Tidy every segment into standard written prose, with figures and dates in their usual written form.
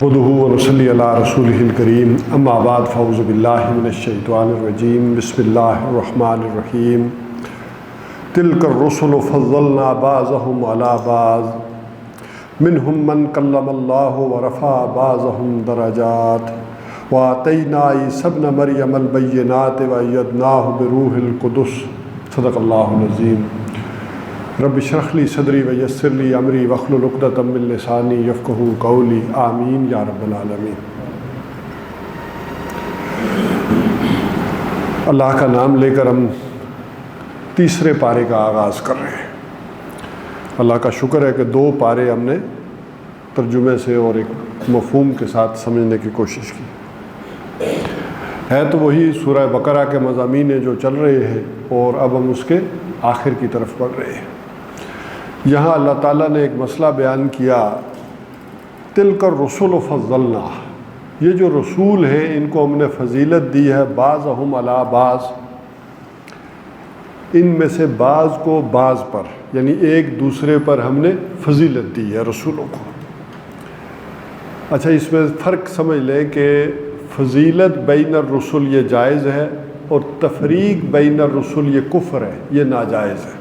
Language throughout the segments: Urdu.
نحمده ونصلی علی رسولہ الکریم اما بعد فاعوذ باللہ من الشیطان الرجیم بسم اللہ الرحمن الرحیم تلک الرسل فضلنا بعضهم علی بعض منهم من کلم اللہ ورفع بعضهم درجات وآتینا عیسی ابن مریم البینات وأیدناہ بروح القدس صدق اللہ العظیم رب اشرح لی صدری ویسر لی امری واحلل عقدۃ من لسانی یفقہوا قولی آمین یا رب العالمین۔ اللہ کا نام لے کر ہم تیسرے پارے کا آغاز کر رہے ہیں۔ اللہ کا شکر ہے کہ 2 پارے ہم نے ترجمے سے اور ایک مفہوم کے ساتھ سمجھنے کی کوشش کی ہے، تو وہی سورہ بقرہ کے مضامین جو چل رہے ہیں اور اب ہم اس کے آخر کی طرف بڑھ رہے ہیں۔ یہاں اللہ تعالیٰ نے ایک مسئلہ بیان کیا، تلک الرسل فضلنا، یہ جو رسول ہیں ان کو ہم نے فضیلت دی ہے، بعضهم علی بعض، ان میں سے بعض کو بعض پر، یعنی ایک دوسرے پر ہم نے فضیلت دی ہے رسولوں کو۔ اچھا، اس میں فرق سمجھ لیں کہ فضیلت بین الرسل یہ جائز ہے اور تفریق بین الرسل یہ کفر ہے، یہ ناجائز ہے۔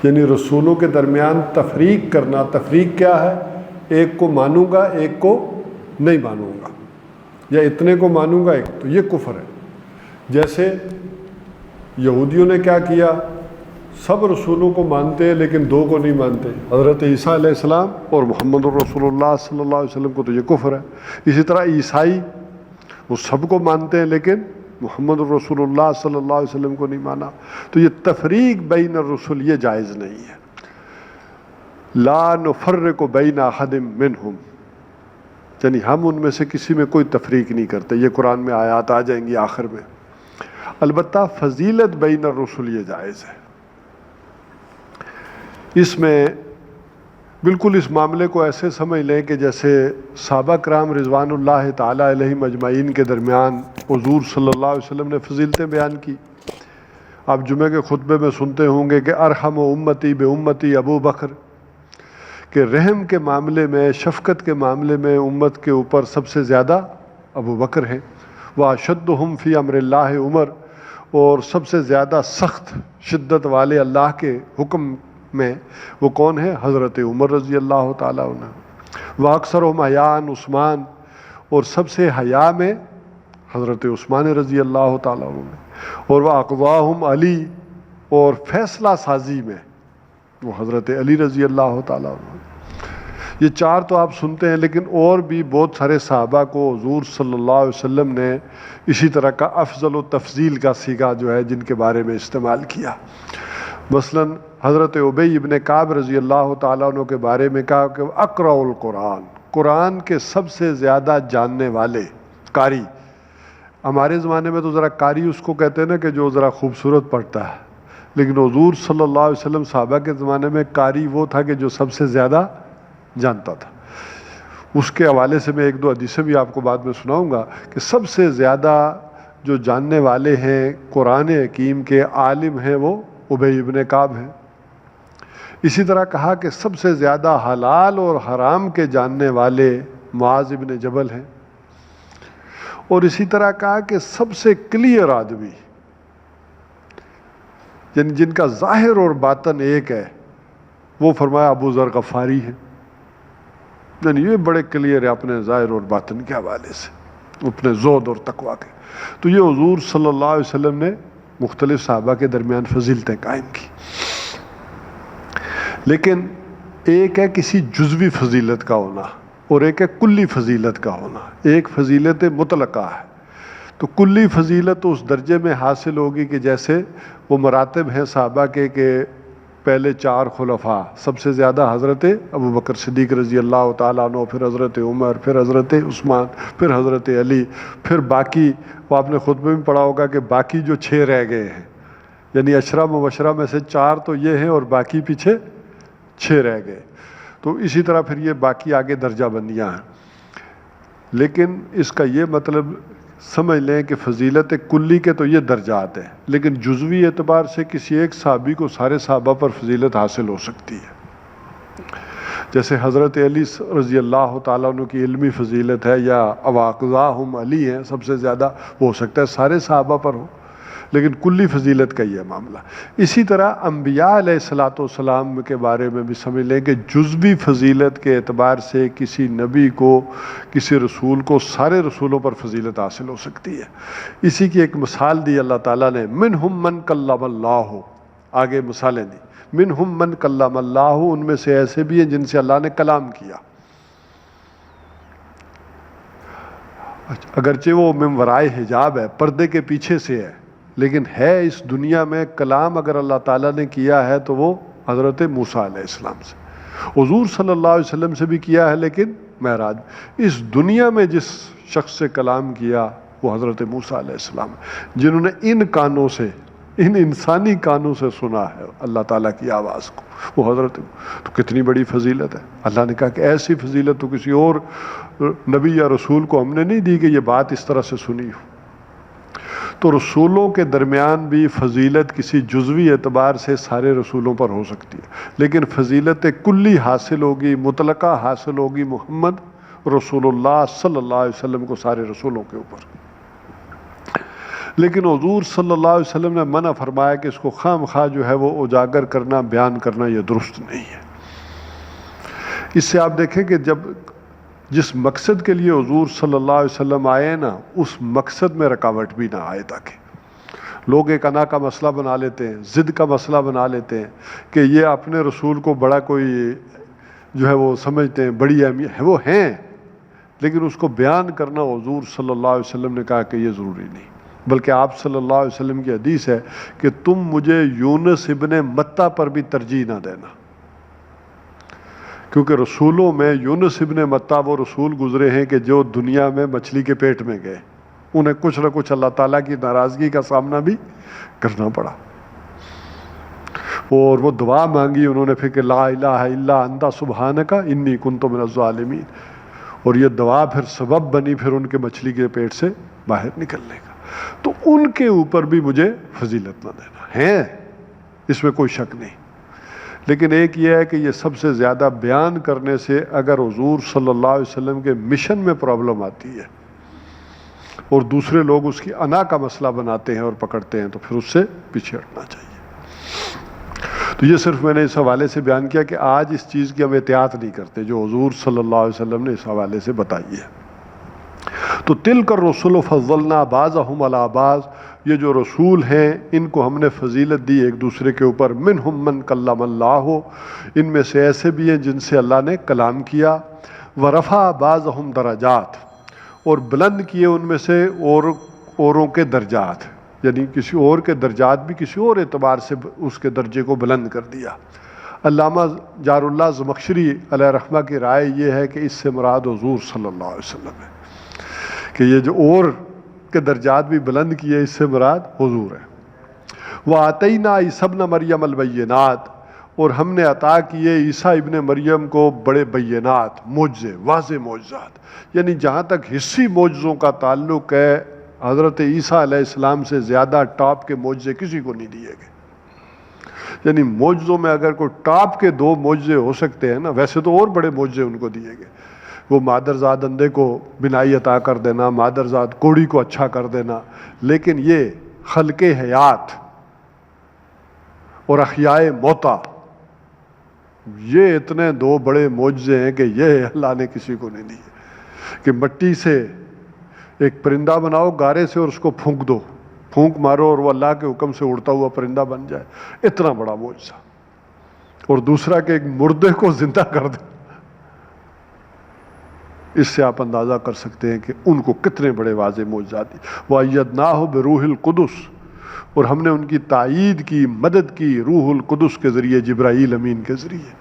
یعنی رسولوں کے درمیان تفریق کرنا، تفریق کیا ہے؟ ایک کو مانوں گا ایک کو نہیں مانوں گا، یا اتنے کو مانوں گا ایک، تو یہ کفر ہے۔ جیسے یہودیوں نے کیا کیا، سب رسولوں کو مانتے ہیں لیکن 2 کو نہیں مانتے، حضرت عیسیٰ علیہ السلام اور محمد الرسول اللہ صلی اللہ علیہ وسلم کو، تو یہ کفر ہے۔ اسی طرح عیسائی وہ سب کو مانتے ہیں لیکن محمد الرسول اللہ صلی اللہ علیہ وسلم کو نہیں مانا، تو یہ تفریق بین الرسل یہ جائز نہیں ہے۔ لا نفرق بین احد منہم، یعنی ہم ان میں سے کسی میں کوئی تفریق نہیں کرتے، یہ قرآن میں آیات آ جائیں گی آخر میں۔ البتہ فضیلت بین الرسل یہ جائز ہے۔ اس میں بالکل اس معاملے کو ایسے سمجھ لیں کہ جیسے صحابہ کرام رضوان اللہ تعالی علیہم اجمعین کے درمیان حضور صلی اللہ علیہ وسلم نے فضیلتیں بیان کی۔ آپ جمعہ کے خطبے میں سنتے ہوں گے کہ ارحم امتی بے امتی ابو بکر، کہ رحم کے معاملے میں، شفقت کے معاملے میں امت کے اوپر سب سے زیادہ ابو بکر ہیں۔ واشدہم فی امر اللہ عمر، اور سب سے زیادہ سخت شدت والے اللہ کے حکم میں وہ کون ہے؟ حضرت عمر رضی اللہ تعالیٰ عنہ۔ واکثرہم حیاء عثمان، اور سب سے حیا میں حضرت عثمان رضی اللہ تعالیٰ عنہ۔ اور واقضاہم علی، اور فیصلہ سازی میں وہ حضرت علی رضی اللہ تعالیٰ عنہ۔ یہ 4 تو آپ سنتے ہیں، لیکن اور بھی بہت سارے صحابہ کو حضور صلی اللہ علیہ وسلم نے اسی طرح کا افضل و تفضیل کا صیغہ جو ہے جن کے بارے میں استعمال کیا۔ مثلاً حضرت ابی ابن کعب رضی اللہ تعالیٰ عنہ کے بارے میں کہا کہ اقرأ القرآن، قرآن کے سب سے زیادہ جاننے والے، قاری۔ ہمارے زمانے میں تو ذرا قاری اس کو کہتے ہیں نا کہ جو ذرا خوبصورت پڑھتا ہے، لیکن حضور صلی اللہ علیہ وسلم صحابہ کے زمانے میں قاری وہ تھا کہ جو سب سے زیادہ جانتا تھا۔ اس کے حوالے سے میں 1-2 حدیثیں بھی آپ کو بعد میں سناؤں گا کہ سب سے زیادہ جو جاننے والے ہیں قرآن حکیم کے، عالم ہیں، وہ ابی ابن کعب ہیں۔ اسی طرح کہا کہ سب سے زیادہ حلال اور حرام کے جاننے والے معاذ ابن جبل ہیں۔ اور اسی طرح کہا کہ سب سے کلیئر آدمی، یعنی جن کا ظاہر اور باطن ایک ہے، وہ فرمایا ابو ذر غفاری ہے۔ یعنی یہ بڑے کلیئر ہے اپنے ظاہر اور باطن کے حوالے سے، اپنے زہد اور تقویٰ کے۔ تو یہ حضور صلی اللہ علیہ وسلم نے مختلف صحابہ کے درمیان فضیلتیں قائم کی۔ لیکن ایک ہے کسی جزوی فضیلت کا ہونا اور ایک ہے کلی فضیلت کا ہونا۔ ایک فضیلت مطلقہ ہے، تو کلی فضیلت اس درجے میں حاصل ہوگی کہ جیسے وہ مراتب ہیں صحابہ کے، کہ پہلے 4 خلفاء، سب سے زیادہ حضرت ابو بکر صدیق رضی اللہ تعالیٰ عنہ، پھر حضرت عمر، پھر حضرت عثمان، پھر حضرت علی، پھر باقی وہ آپ نے خطبے میں پڑھا ہوگا کہ باقی جو 6 رہ گئے ہیں، یعنی عشرہ مبشرہ میں سے 4 تو یہ ہیں اور باقی پیچھے 6 رہ گئے۔ تو اسی طرح پھر یہ باقی آگے درجہ بندیاں ہیں۔ لیکن اس کا یہ مطلب سمجھ لیں کہ فضیلت کلی کے تو یہ درجات ہیں، لیکن جزوی اعتبار سے کسی ایک صحابی کو سارے صحابہ پر فضیلت حاصل ہو سکتی ہے۔ جیسے حضرت علی رضی اللہ تعالیٰ عنہ کی علمی فضیلت ہے یا اواقذاہم علی ہیں سب سے زیادہ، وہ ہو سکتا ہے سارے صحابہ پر ہو، لیکن کلی فضیلت کا یہ معاملہ۔ اسی طرح انبیاء علیہ الصلوۃ والسلام کے بارے میں بھی سمجھ لیں کہ جزوی فضیلت کے اعتبار سے کسی نبی کو، کسی رسول کو سارے رسولوں پر فضیلت حاصل ہو سکتی ہے۔ اسی کی ایک مثال دی اللہ تعالیٰ نے، منہم من کلم اللہ، آگے مثالیں دی، منہم من کلم اللہ، ان میں سے ایسے بھی ہیں جن سے اللہ نے کلام کیا، اگرچہ وہ من ورائے حجاب ہے، پردے کے پیچھے سے ہے، لیکن ہے اس دنیا میں کلام اگر اللہ تعالیٰ نے کیا ہے تو وہ حضرت موسیٰ علیہ السلام سے، حضور صلی اللہ علیہ وسلم سے بھی کیا ہے، لیکن معراج اس دنیا میں جس شخص سے کلام کیا وہ حضرت موسیٰ علیہ السلام، جنہوں نے ان کانوں سے، ان انسانی کانوں سے سنا ہے اللہ تعالیٰ کی آواز کو، وہ حضرت، تو کتنی بڑی فضیلت ہے۔ اللہ نے کہا کہ ایسی فضیلت تو کسی اور نبی یا رسول کو ہم نے نہیں دی کہ یہ بات اس طرح سے سنی ہو۔ تو رسولوں کے درمیان بھی فضیلت کسی جزوی اعتبار سے سارے رسولوں پر ہو سکتی ہے، لیکن فضیلت کلی حاصل ہوگی، مطلقہ حاصل ہوگی محمد رسول اللہ صلی اللہ علیہ وسلم کو سارے رسولوں کے اوپر۔ لیکن حضور صلی اللہ علیہ وسلم نے منع فرمایا کہ اس کو خام خواہ جو ہے وہ اجاگر کرنا، بیان کرنا، یہ درست نہیں ہے۔ اس سے آپ دیکھیں کہ جس مقصد کے لیے حضور صلی اللہ علیہ وسلم آئے نا، اس مقصد میں رکاوٹ بھی نہ آئے، تاکہ لوگ ایک انا کا مسئلہ بنا لیتے ہیں، ضد کا مسئلہ بنا لیتے ہیں کہ یہ اپنے رسول کو بڑا کوئی جو ہے وہ سمجھتے ہیں، بڑی اہمیت ہے، وہ ہیں، لیکن اس کو بیان کرنا حضور صلی اللہ علیہ وسلم نے کہا کہ یہ ضروری نہیں، بلکہ آپ صلی اللہ علیہ وسلم کی حدیث ہے کہ تم مجھے یونس ابن متہ پر بھی ترجیح نہ دینا، کیونکہ رسولوں میں یونس ابن متہ وہ رسول گزرے ہیں کہ جو دنیا میں مچھلی کے پیٹ میں گئے، انہیں کچھ نہ کچھ اللہ تعالیٰ کی ناراضگی کا سامنا بھی کرنا پڑا، اور وہ دعا مانگی انہوں نے پھر کہ لا الہ الا انت سبحانک انی کنت من الظالمین، اور یہ دعا پھر سبب بنی پھر ان کے مچھلی کے پیٹ سے باہر نکلنے کا۔ تو ان کے اوپر بھی مجھے فضیلت نہ دینا ہے، اس میں کوئی شک نہیں، لیکن ایک یہ ہے کہ یہ سب سے زیادہ بیان کرنے سے اگر حضور صلی اللہ علیہ وسلم کے مشن میں پرابلم آتی ہے اور دوسرے لوگ اس کی انا کا مسئلہ بناتے ہیں اور پکڑتے ہیں تو پھر اس سے پیچھے ہٹنا چاہیے۔ تو یہ صرف میں نے اس حوالے سے بیان کیا کہ آج اس چیز کی ہم احتیاط نہیں کرتے جو حضور صلی اللہ علیہ وسلم نے اس حوالے سے بتائی ہے۔ تو تلک الرسل فضلنا بعضهم علی بعض، یہ جو رسول ہیں ان کو ہم نے فضیلت دی ایک دوسرے کے اوپر، منہم من کلم اللہ، ان میں سے ایسے بھی ہیں جن سے اللہ نے کلام کیا، ورفع بعضهم درجات، اور بلند کیے ان میں سے اوروں کے درجات، یعنی کسی اور کے درجات بھی کسی اور اعتبار سے اس کے درجے کو بلند کر دیا۔ علامہ جار اللہ زمخشری علیہ رحمہ کی رائے یہ ہے کہ اس سے مراد حضور صلی اللہ علیہ وسلم ہے، کہ یہ جو اور کے درجات بھی بلند کیے اس سے مراد حضور ہے۔ وَآتَيْنَا عِيسَى ابْنَ مَرْيَمَ الْبَيِّنَاتِ، اور ہم نے عطا کیے عیسیٰ ابن مریم کو بڑے بینات، معجزے، واضح معجزات، یعنی جہاں تک حصی معجزوں کا تعلق ہے حضرت عیسیٰ علیہ السلام سے زیادہ ٹاپ کے معجزے کسی کو نہیں دیے گئے۔ یعنی معجزوں میں اگر کوئی ٹاپ کے 2 معجزے ہو سکتے ہیں نا، ویسے تو اور بڑے معجزے ان کو دیے گئے، وہ مادرزاد اندھے کو بینائی عطا کر دینا، مادرزاد کوڑی کو اچھا کر دینا، لیکن یہ خلق حیات اور احیاء موتا، یہ اتنے 2 بڑے معجزے ہیں کہ یہ اللہ نے کسی کو نہیں دیے، کہ مٹی سے ایک پرندہ بناؤ گارے سے اور اس کو پھونک دو، پھونک مارو اور وہ اللہ کے حکم سے اڑتا ہوا پرندہ بن جائے، اتنا بڑا معجزہ، اور دوسرا کہ ایک مردے کو زندہ کر دے۔ اس سے آپ اندازہ کر سکتے ہیں کہ ان کو کتنے بڑے واضح معجزات دی۔ وَأَيَّدْنَاهُ بِرُوحِ الْقُدُسِ، اور ہم نے ان کی تائید کی، مدد کی روح القدس کے ذریعے، جبرائیل امین کے ذریعے۔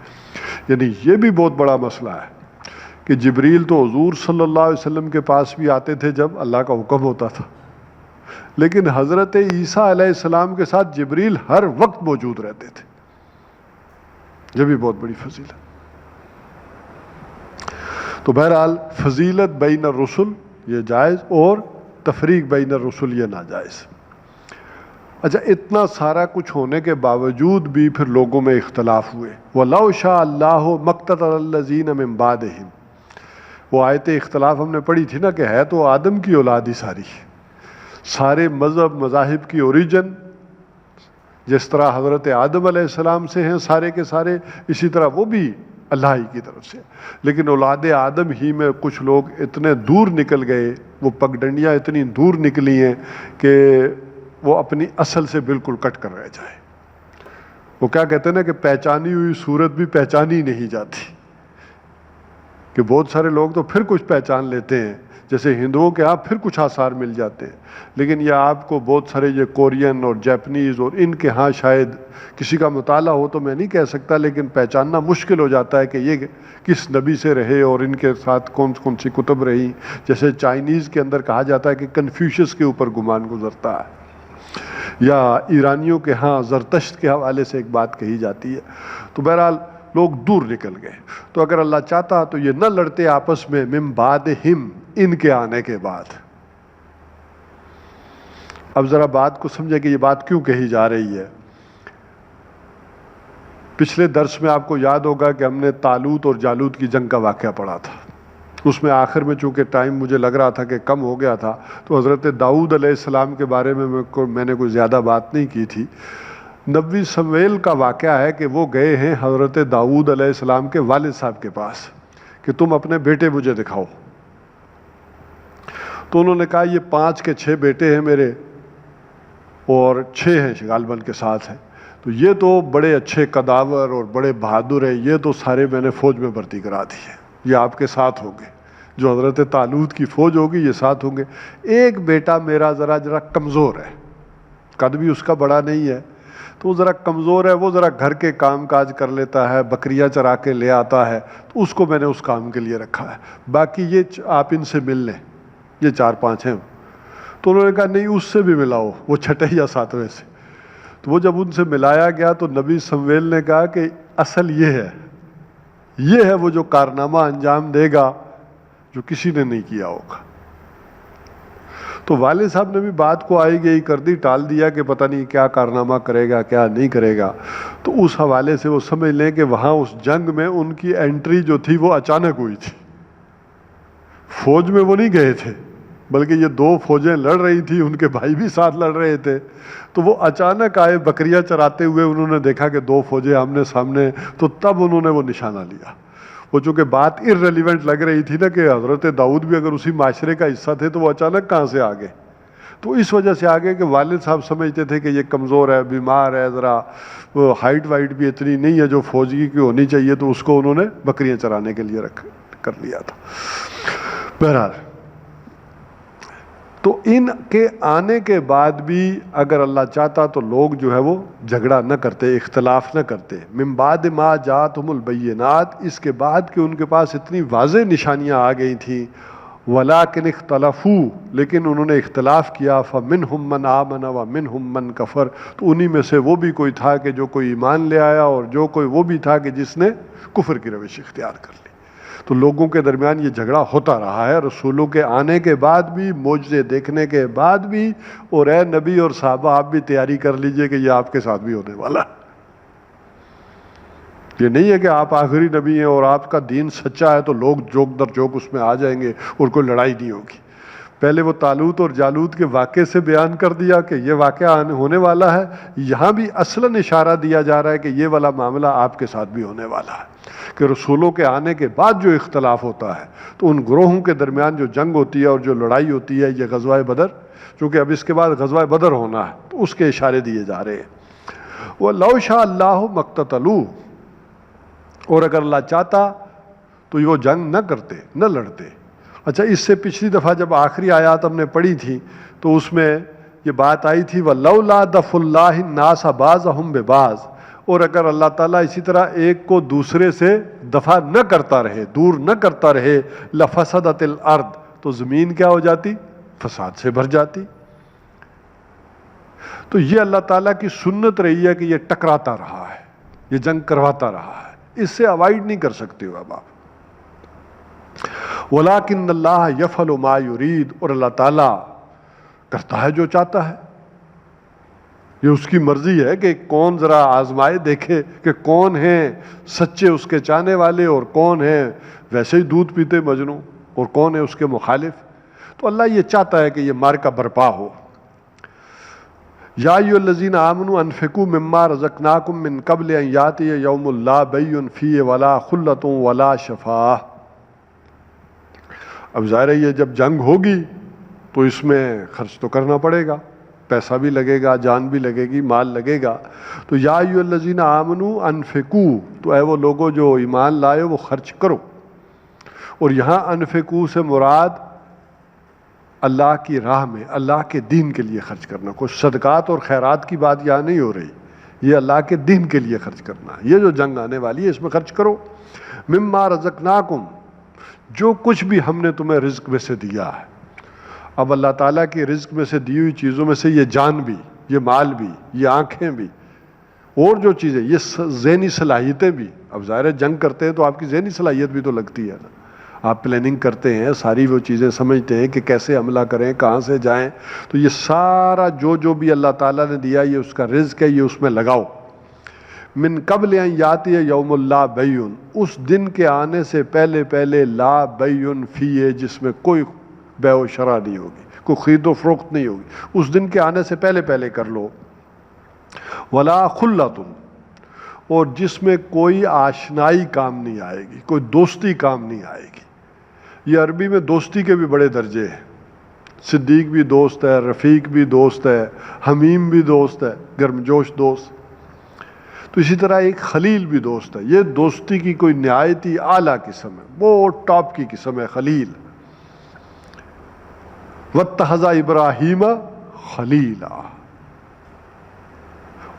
یعنی یہ بھی بہت بڑا مسئلہ ہے کہ جبریل تو حضور صلی اللہ علیہ وسلم کے پاس بھی آتے تھے جب اللہ کا حکم ہوتا تھا، لیکن حضرت عیسیٰ علیہ السلام کے ساتھ جبریل ہر وقت موجود رہتے تھے، یہ بھی بہت بڑی فضیلت۔ تو بہرحال فضیلت بین الرسل یہ جائز، اور تفریق بین الرسل یہ ناجائز۔ اچھا اتنا سارا کچھ ہونے کے باوجود بھی پھر لوگوں میں اختلاف ہوئے. وَلَوْ شَاءَ اللَّهُ مَقْتَتَلَ الَّذِينَ مِن بَعْدِهِمْ. وہ آیت اختلاف ہم نے پڑھی تھی نا کہ ہے تو آدم کی اولاد ہی سارے مذہب مذاہب کی اوریجن جس طرح حضرت آدم علیہ السلام سے ہیں سارے کے سارے، اسی طرح وہ بھی اللہ ہی کی طرف سے. لیکن اولاد آدم ہی میں کچھ لوگ اتنے دور نکل گئے، وہ پگڈنڈیاں اتنی دور نکلی ہیں کہ وہ اپنی اصل سے بالکل کٹ کر رہ جائے. وہ کیا کہتے ہیں نا کہ پہچانی ہوئی صورت بھی پہچانی نہیں جاتی. کہ بہت سارے لوگ تو پھر کچھ پہچان لیتے ہیں، جیسے ہندوؤں کے ہاں پھر کچھ آثار مل جاتے ہیں، لیکن یہ آپ کو بہت سارے یہ کورین اور جیپنیز اور ان کے ہاں شاید کسی کا مطالعہ ہو تو میں نہیں کہہ سکتا، لیکن پہچاننا مشکل ہو جاتا ہے کہ یہ کس نبی سے رہے اور ان کے ساتھ کون کون سی کتب رہی. جیسے چائنیز کے اندر کہا جاتا ہے کہ کنفیوشس کے اوپر گمان گزرتا ہے، یا ایرانیوں کے ہاں زرتشت کے حوالے سے ایک بات کہی جاتی ہے. تو بہرحال لوگ دور نکل گئے. تو اگر اللہ چاہتا تو یہ نہ لڑتے آپس میں من بعدہم، ان کے آنے کے بعد. اب ذرا بات کو سمجھے کہ یہ بات کیوں کہی جا رہی ہے. پچھلے درس میں آپ کو یاد ہوگا کہ ہم نے طالوت اور جالوت کی جنگ کا واقعہ پڑھا تھا. اس میں آخر میں چونکہ ٹائم مجھے لگ رہا تھا کہ کم ہو گیا تھا، تو حضرت داؤد علیہ السلام کے بارے میں میں نے کوئی زیادہ بات نہیں کی تھی. نبی سمویل کا واقعہ ہے کہ وہ گئے ہیں حضرت داؤد علیہ السلام کے والد صاحب کے پاس کہ تم اپنے بیٹے مجھے دکھاؤ. تو انہوں نے کہا یہ 5 کے 6 بیٹے ہیں میرے اور 6 ہیں غالباً کے ساتھ ہیں. تو یہ تو بڑے اچھے قداور اور بڑے بہادر ہیں، یہ تو سارے میں نے فوج میں بھرتی کرا دی ہے، یہ آپ کے ساتھ ہوں گے. جو حضرت طالوت کی فوج ہوگی یہ ساتھ ہوں گے. ایک بیٹا میرا ذرا کمزور ہے، قد بھی اس کا بڑا نہیں ہے، تو وہ ذرا کمزور ہے، وہ ذرا گھر کے کام کاج کر لیتا ہے، بکریاں چرا کے لے آتا ہے، تو اس کو میں نے اس کام کے لیے رکھا ہے. باقی یہ آپ ان سے مل لیں، یہ 4-5 ہیں. تو انہوں نے کہا نہیں اس سے بھی ملاؤ، وہ 6 یا 7ویں سے. تو وہ جب ان سے ملایا گیا تو نبی سمویل نے کہا کہ اصل یہ ہے وہ جو کارنامہ انجام دے گا جو کسی نے نہیں کیا ہوگا. تو والد صاحب نے بھی بات کو آئی گئی کر دی، ٹال دیا کہ پتہ نہیں کیا کارنامہ کرے گا کیا نہیں کرے گا. تو اس حوالے سے وہ سمجھ لیں کہ وہاں اس جنگ میں ان کی انٹری جو تھی وہ اچانک ہوئی تھی. فوج میں وہ نہیں گئے تھے، بلکہ یہ 2 فوجیں لڑ رہی تھی، ان کے بھائی بھی ساتھ لڑ رہے تھے. تو وہ اچانک آئے بکریاں چراتے ہوئے، انہوں نے دیکھا کہ 2 فوجیں آمنے سامنے، تو تب انہوں نے وہ نشانہ لیا. وہ چونکہ بات ارریلیونٹ لگ رہی تھی نا کہ حضرت داؤد بھی اگر اسی معاشرے کا حصہ تھے تو وہ اچانک کہاں سے آگے. تو اس وجہ سے آگے کہ والد صاحب سمجھتے تھے کہ یہ کمزور ہے، بیمار ہے، ذرا ہائٹ وائٹ بھی اتنی نہیں ہے جو فوجی کی ہونی چاہیے، تو اس کو انہوں نے بکریاں چرانے کے لیے کر لیا تھا. بہرحال تو ان کے آنے کے بعد بھی اگر اللہ چاہتا تو لوگ جو ہے وہ جھگڑا نہ کرتے، اختلاف نہ کرتے. من بعد ما جاءتهم البینات، اس کے بعد کہ ان کے پاس اتنی واضح نشانیاں آ گئی تھیں. ولکن اختلفوا، لیکن انہوں نے اختلاف کیا. فمنہم من آمن ومنہم من کفر، تو انہی میں سے وہ بھی کوئی تھا کہ جو کوئی ایمان لے آیا، اور جو کوئی وہ بھی تھا کہ جس نے کفر کی روش اختیار کر لی. تو لوگوں کے درمیان یہ جھگڑا ہوتا رہا ہے، رسولوں کے آنے کے بعد بھی، معجزے دیکھنے کے بعد بھی. اور اے نبی اور صحابہ آپ بھی تیاری کر لیجئے کہ یہ آپ کے ساتھ بھی ہونے والا ہے. یہ نہیں ہے کہ آپ آخری نبی ہیں اور آپ کا دین سچا ہے تو لوگ جوک در جوک اس میں آ جائیں گے اور کوئی لڑائی نہیں ہوگی. پہلے وہ طالوت اور جالوت کے واقعے سے بیان کر دیا کہ یہ واقعہ ہونے والا ہے. یہاں بھی اصلاً اشارہ دیا جا رہا ہے کہ یہ والا معاملہ آپ کے ساتھ بھی ہونے والا ہے، کہ رسولوں کے آنے کے بعد جو اختلاف ہوتا ہے تو ان گروہوں کے درمیان جو جنگ ہوتی ہے اور جو لڑائی ہوتی ہے، یہ غزوہ بدر، چونکہ اب اس کے بعد غزوہ بدر ہونا ہے تو اس کے اشارے دیے جا رہے ہیں. وَلَوْ شَاءَ اللَّهُ مَا اقْتَتَلُوا، اور اگر اللہ چاہتا تو وہ جنگ نہ کرتے، نہ لڑتے. اچھا، اس سے پچھلی دفعہ جب آخری آیات ہم نے پڑھی تھی تو اس میں یہ بات آئی تھی وَلَوْلَا دَفْعُ اللَّهِ النَّاسَ بَعْضَهُم بِبَعْضٍ، اور اگر اللہ تعالیٰ اسی طرح ایک کو دوسرے سے دفع نہ کرتا رہے، دور نہ کرتا رہے، لَفَسَدَتِ الْأَرْض، تو زمین کیا ہو جاتی؟ فساد سے بھر جاتی. تو یہ اللہ تعالیٰ کی سنت رہی ہے کہ یہ ٹکراتا رہا ہے، یہ جنگ کرواتا رہا ہے، اس سے اوائڈ نہیں کر سکتے ہو اب آپ. وَلَٰكِنَّ اللَّهَ يَفْعَلُ مَا يُرِيدُ، اور اللہ تعالیٰ کرتا ہے جو چاہتا ہے. یہ اس کی مرضی ہے کہ کون ذرا آزمائے دیکھے کہ کون ہیں سچے اس کے چاہنے والے اور کون ہیں ویسے ہی دودھ پیتے مجنوں اور کون ہے اس کے مخالف. تو اللہ یہ چاہتا ہے کہ یہ معرکہ برپا ہو. یا ایھا الذین آمنوا انفقوا مما رزقناکم من قبل ان یاتی یوم لا بیع فیہ ولا خلۃ ولا شفاعہ. اب ظاہر ہے یہ جب جنگ ہوگی تو اس میں خرچ تو کرنا پڑے گا, پیسہ بھی لگے گا, جان بھی لگے گی, مال لگے گا. تو یا ایھا الذین آمنوا انفقوا, تو اے وہ لوگوں جو ایمان لائے وہ خرچ کرو. اور یہاں انفقوا سے مراد اللہ کی راہ میں اللہ کے دین کے لیے خرچ کرنا. کوئی صدقات اور خیرات کی بات یہاں نہیں ہو رہی, یہ اللہ کے دین کے لیے خرچ کرنا. یہ جو جنگ آنے والی ہے اس میں خرچ کرو. مما رزقناکم, جو کچھ بھی ہم نے تمہیں رزق میں سے دیا ہے. اب اللہ تعالیٰ کی رزق میں سے دی ہوئی چیزوں میں سے یہ جان بھی, یہ مال بھی, یہ آنکھیں بھی, اور جو چیزیں, یہ ذہنی صلاحیتیں بھی. اب ظاہر ہے جنگ کرتے ہیں تو آپ کی ذہنی صلاحیت بھی تو لگتی ہے نا. آپ پلاننگ کرتے ہیں, ساری وہ چیزیں سمجھتے ہیں کہ کیسے حملہ کریں, کہاں سے جائیں. تو یہ سارا جو بھی اللہ تعالیٰ نے دیا یہ اس کا رزق ہے, یہ اس میں لگاؤ. من قبل ان یاتی یوم لا بیع, اس دن کے آنے سے پہلے لا بیع فیہ, جس میں کوئی بیع و شرع نہیں ہوگی, کوئی خرید و فروخت نہیں ہوگی. اس دن کے آنے سے پہلے کر لو. ولا خلۃ, اور جس میں کوئی آشنائی کام نہیں آئے گی, کوئی دوستی کام نہیں آئے گی. یہ عربی میں دوستی کے بھی بڑے درجے ہیں. صدیق بھی دوست ہے, رفیق بھی دوست ہے, حمیم بھی دوست ہے, گرمجوش دوست. تو اسی طرح ایک خلیل بھی دوست ہے. یہ دوستی کی کوئی نہایت ہی اعلیٰ قسم ہے, بہت ٹاپ کی قسم ہے خلیل. واتخذ ابراہیم خلیلا,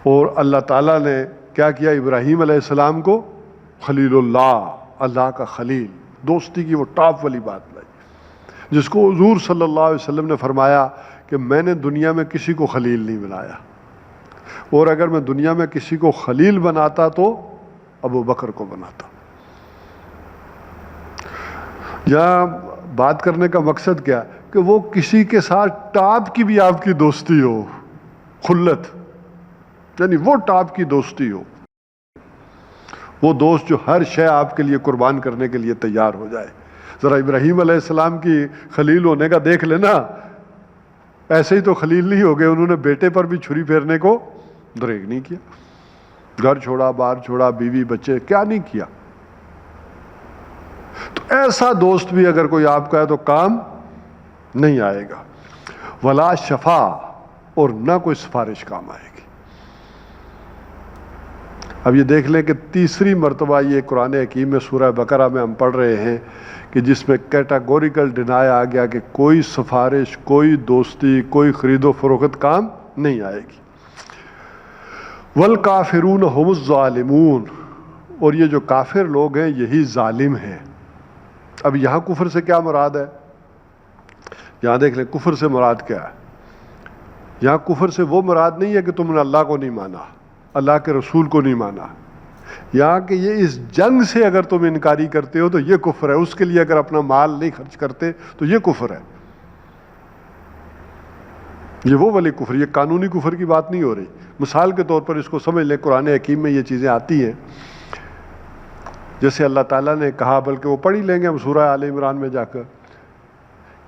اور اللہ تعالیٰ نے کیا کیا, ابراہیم علیہ السلام کو خلیل اللہ, اللہ کا خلیل. دوستی کی وہ ٹاپ والی بات لائی, جس کو حضور صلی اللہ علیہ وسلم نے فرمایا کہ میں نے دنیا میں کسی کو خلیل نہیں بنایا, اور اگر میں دنیا میں کسی کو خلیل بناتا تو ابو بکر کو بناتا. یہاں بات کرنے کا مقصد کیا کہ وہ کسی کے ساتھ ٹاپ کی بھی آپ کی دوستی ہو, خلت یعنی وہ ٹاپ کی دوستی ہو, وہ دوست جو ہر شے آپ کے لیے قربان کرنے کے لیے تیار ہو جائے. ذرا ابراہیم علیہ السلام کی خلیل ہونے کا دیکھ لینا, ایسے ہی تو خلیل نہیں ہو گئے, انہوں نے بیٹے پر بھی چھری پھیرنے کو دریغ نہیں کیا. گھر چھوڑا, بار چھوڑا, بیوی بچے, کیا نہیں کیا. تو ایسا دوست بھی اگر کوئی آپ کا ہے تو کام نہیں آئے گا. ولا شفا, اور نہ کوئی سفارش کام آئے گی. اب یہ دیکھ لیں کہ تیسری مرتبہ یہ قرآن حکیم میں سورہ بقرہ میں ہم پڑھ رہے ہیں کہ جس میں کیٹاگوریکل ڈینائی آ گیا کہ کوئی سفارش, کوئی دوستی, کوئی خرید و فروخت کام نہیں آئے گی. والکافرون هم الظالمون, اور یہ جو کافر لوگ ہیں یہی ظالم ہیں. اب یہاں کفر سے کیا مراد ہے, یہاں دیکھ لیں کفر سے مراد کیا ہے. یہاں کفر سے وہ مراد نہیں ہے کہ تم نے اللہ کو نہیں مانا, اللہ کے رسول کو نہیں مانا. یہاں کہ یہ اس جنگ سے اگر تم انکاری کرتے ہو تو یہ کفر ہے, اس کے لیے اگر اپنا مال نہیں خرچ کرتے تو یہ کفر ہے. یہ وہ والی کفر, یہ قانونی کفر کی بات نہیں ہو رہی. مثال کے طور پر اس کو سمجھ لیں, قرآن حکیم میں یہ چیزیں آتی ہیں جیسے اللہ تعالیٰ نے کہا, بلکہ وہ پڑھ ہی لیں گے ہم سورہ آل عمران میں جا کر,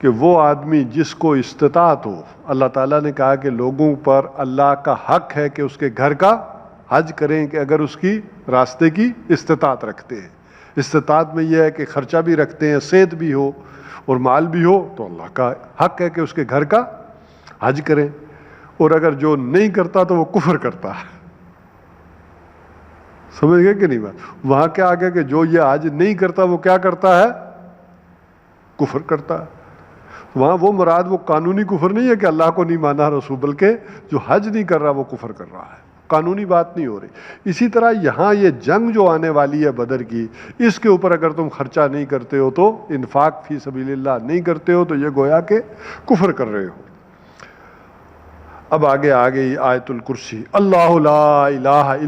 کہ وہ آدمی جس کو استطاعت ہو, اللہ تعالیٰ نے کہا کہ لوگوں پر اللہ کا حق ہے کہ اس کے گھر کا حج کریں کہ اگر اس کی راستے کی استطاعت رکھتے ہیں. استطاعت میں یہ ہے کہ خرچہ بھی رکھتے ہیں, صحت بھی ہو اور مال بھی ہو, تو اللہ کا حق ہے کہ اس کے گھر کا حج کریں. اور اگر جو نہیں کرتا تو وہ کفر کرتا ہے. سمجھ گئے کہ نہیں بات. وہاں کیا آگیا کہ جو یہ حج نہیں کرتا وہ کیا کرتا ہے, کفر کرتا ہے. وہاں وہ مراد وہ قانونی کفر نہیں ہے کہ اللہ کو نہیں مانا رسول, بلکہ جو حج نہیں کر رہا وہ کفر کر رہا ہے. قانونی بات نہیں ہو رہی. اسی طرح یہاں یہ جنگ جو آنے والی ہے بدر کی, اس کے اوپر اگر تم خرچہ نہیں کرتے ہو تو, انفاق فی سبیل اللہ نہیں کرتے ہو تو یہ گویا کہ کفر کر رہے ہو. اب آگے آیت الکرسی, اللہ لا الہ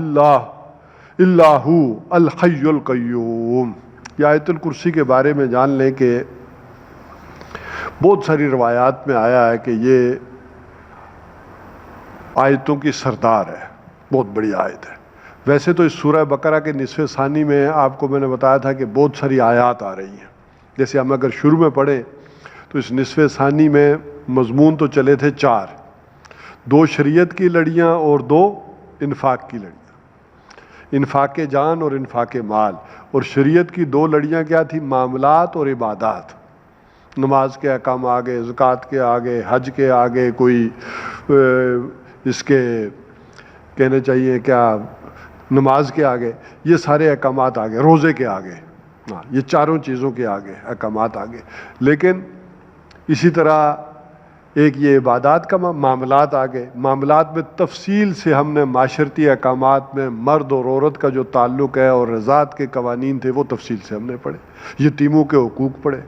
الا ہو الحی القیوم. یہ آیت الکرسی کے بارے میں جان لیں کہ بہت ساری روایات میں آیا ہے کہ یہ آیتوں کی سردار ہے، بہت بڑی آیت ہے۔ ویسے تو اس سورہ بقرہ کے نصف ثانی میں آپ کو میں نے بتایا تھا کہ بہت ساری آیات آ رہی ہیں، جیسے ہم اگر شروع میں پڑھیں تو اس نصف ثانی میں مضمون تو چلے تھے 4، 2 شریعت کی لڑیاں اور 2 انفاق کی لڑیاں، انفاق جان اور انفاق مال۔ اور شریعت کی 2 لڑیاں کیا تھیں؟ معاملات اور عبادات۔ نماز کے احکام آگے، زکوٰۃ کے آگے، حج کے آگے، کوئی اس کے کہنے چاہیے کیا نماز کے آگے، یہ سارے احکامات آگے، روزے کے آگے، یہ چاروں چیزوں کے آگے احکامات آگے۔ لیکن اسی طرح ایک یہ عبادات کا معاملات آگے، معاملات میں تفصیل سے ہم نے معاشرتی احکامات میں مرد اور عورت کا جو تعلق ہے اور رضاعت کے قوانین تھے وہ تفصیل سے ہم نے پڑھے، یتیموں کے حقوق پڑھے۔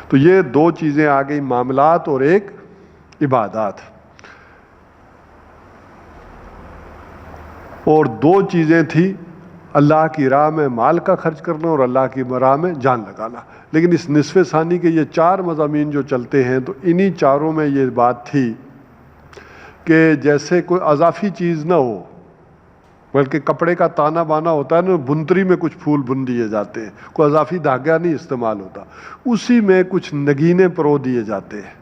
تو یہ 2 چیزیں آ گئی، معاملات اور ایک عبادات، اور 2 چیزیں تھیں اللہ کی راہ میں مال کا خرچ کرنا اور اللہ کی راہ میں جان لگانا۔ لیکن اس نصف ثانی کے یہ 4 مضامین جو چلتے ہیں تو انہی چاروں میں یہ بات تھی کہ جیسے کوئی اضافی چیز نہ ہو، بلکہ کپڑے کا تانا بانا ہوتا ہے نا، بنتری میں کچھ پھول بن دیے جاتے ہیں، کوئی اضافی دھاگا نہیں استعمال ہوتا، اسی میں کچھ نگینے پرو دیے جاتے ہیں۔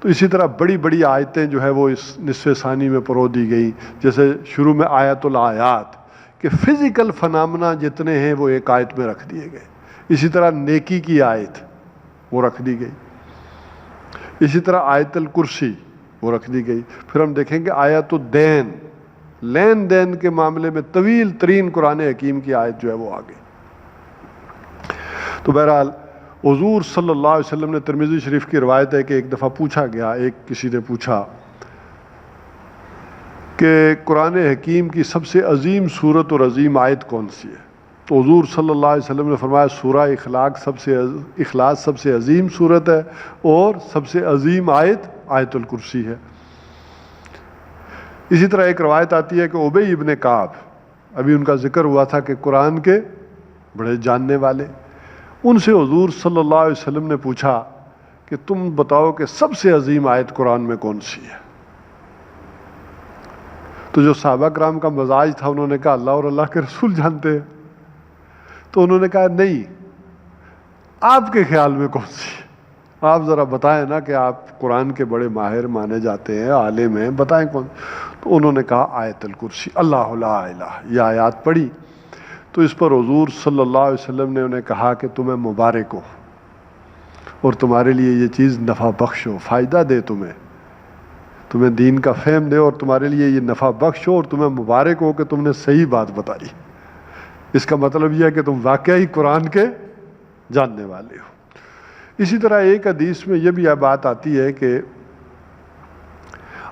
تو اسی طرح بڑی بڑی آیتیں جو ہے وہ اس نصف ثانی میں پرو دی گئی، جیسے شروع میں آیت الآیات کہ فزیکل فنامنا جتنے ہیں وہ ایک آیت میں رکھ دیے گئے۔ اسی طرح نیکی کی آیت وہ رکھ دی گئی، اسی طرح آیت الکرسی وہ رکھ دی گئی۔ پھر ہم دیکھیں گے آیت الدین، لین دین کے معاملے میں طویل ترین قرآن حکیم کی آیت جو ہے وہ آ گئی۔ تو بہرحال حضور صلی اللہ علیہ وسلم نے، ترمذی شریف کی روایت ہے کہ ایک دفعہ پوچھا گیا، کسی نے پوچھا کہ قرآن حکیم کی سب سے عظیم صورت اور عظیم آیت کون سی ہے؟ تو حضور صلی اللہ علیہ وسلم نے فرمایا سورہ اخلاص سب سے عظیم صورت ہے اور سب سے عظیم آیت آیت الکرسی ہے۔ اسی طرح ایک روایت آتی ہے کہ ابی ابن کعب، ابھی ان کا ذکر ہوا تھا کہ قرآن کے بڑے جاننے والے، ان سے حضور صلی اللہ علیہ وسلم نے پوچھا کہ تم بتاؤ کہ سب سے عظیم آیت قرآن میں کون سی ہے؟ تو جو صحابہ کرام کا مزاج تھا انہوں نے کہا اللہ اور اللہ کے رسول جانتے ہیں۔ تو انہوں نے کہا نہیں، آپ کے خیال میں کون سی ہے؟ آپ ذرا بتائیں نا کہ آپ قرآن کے بڑے ماہر مانے جاتے ہیں، عالم ہیں، بتائیں کون۔ تو انہوں نے کہا آیت الکرسی، اللہ لا الہ، یہ آیات پڑھی۔ تو اس پر حضور صلی اللہ علیہ وسلم نے انہیں کہا کہ تمہیں مبارک ہو اور تمہارے لیے یہ چیز نفع بخش ہو، فائدہ دے، تمہیں دین کا فہم دے اور تمہارے لیے یہ نفع بخش ہو، اور تمہیں مبارک ہو کہ تم نے صحیح بات بتائی۔ اس کا مطلب یہ ہے کہ تم واقعی قرآن کے جاننے والے ہو۔ اسی طرح ایک حدیث میں یہ بھی بات آتی ہے کہ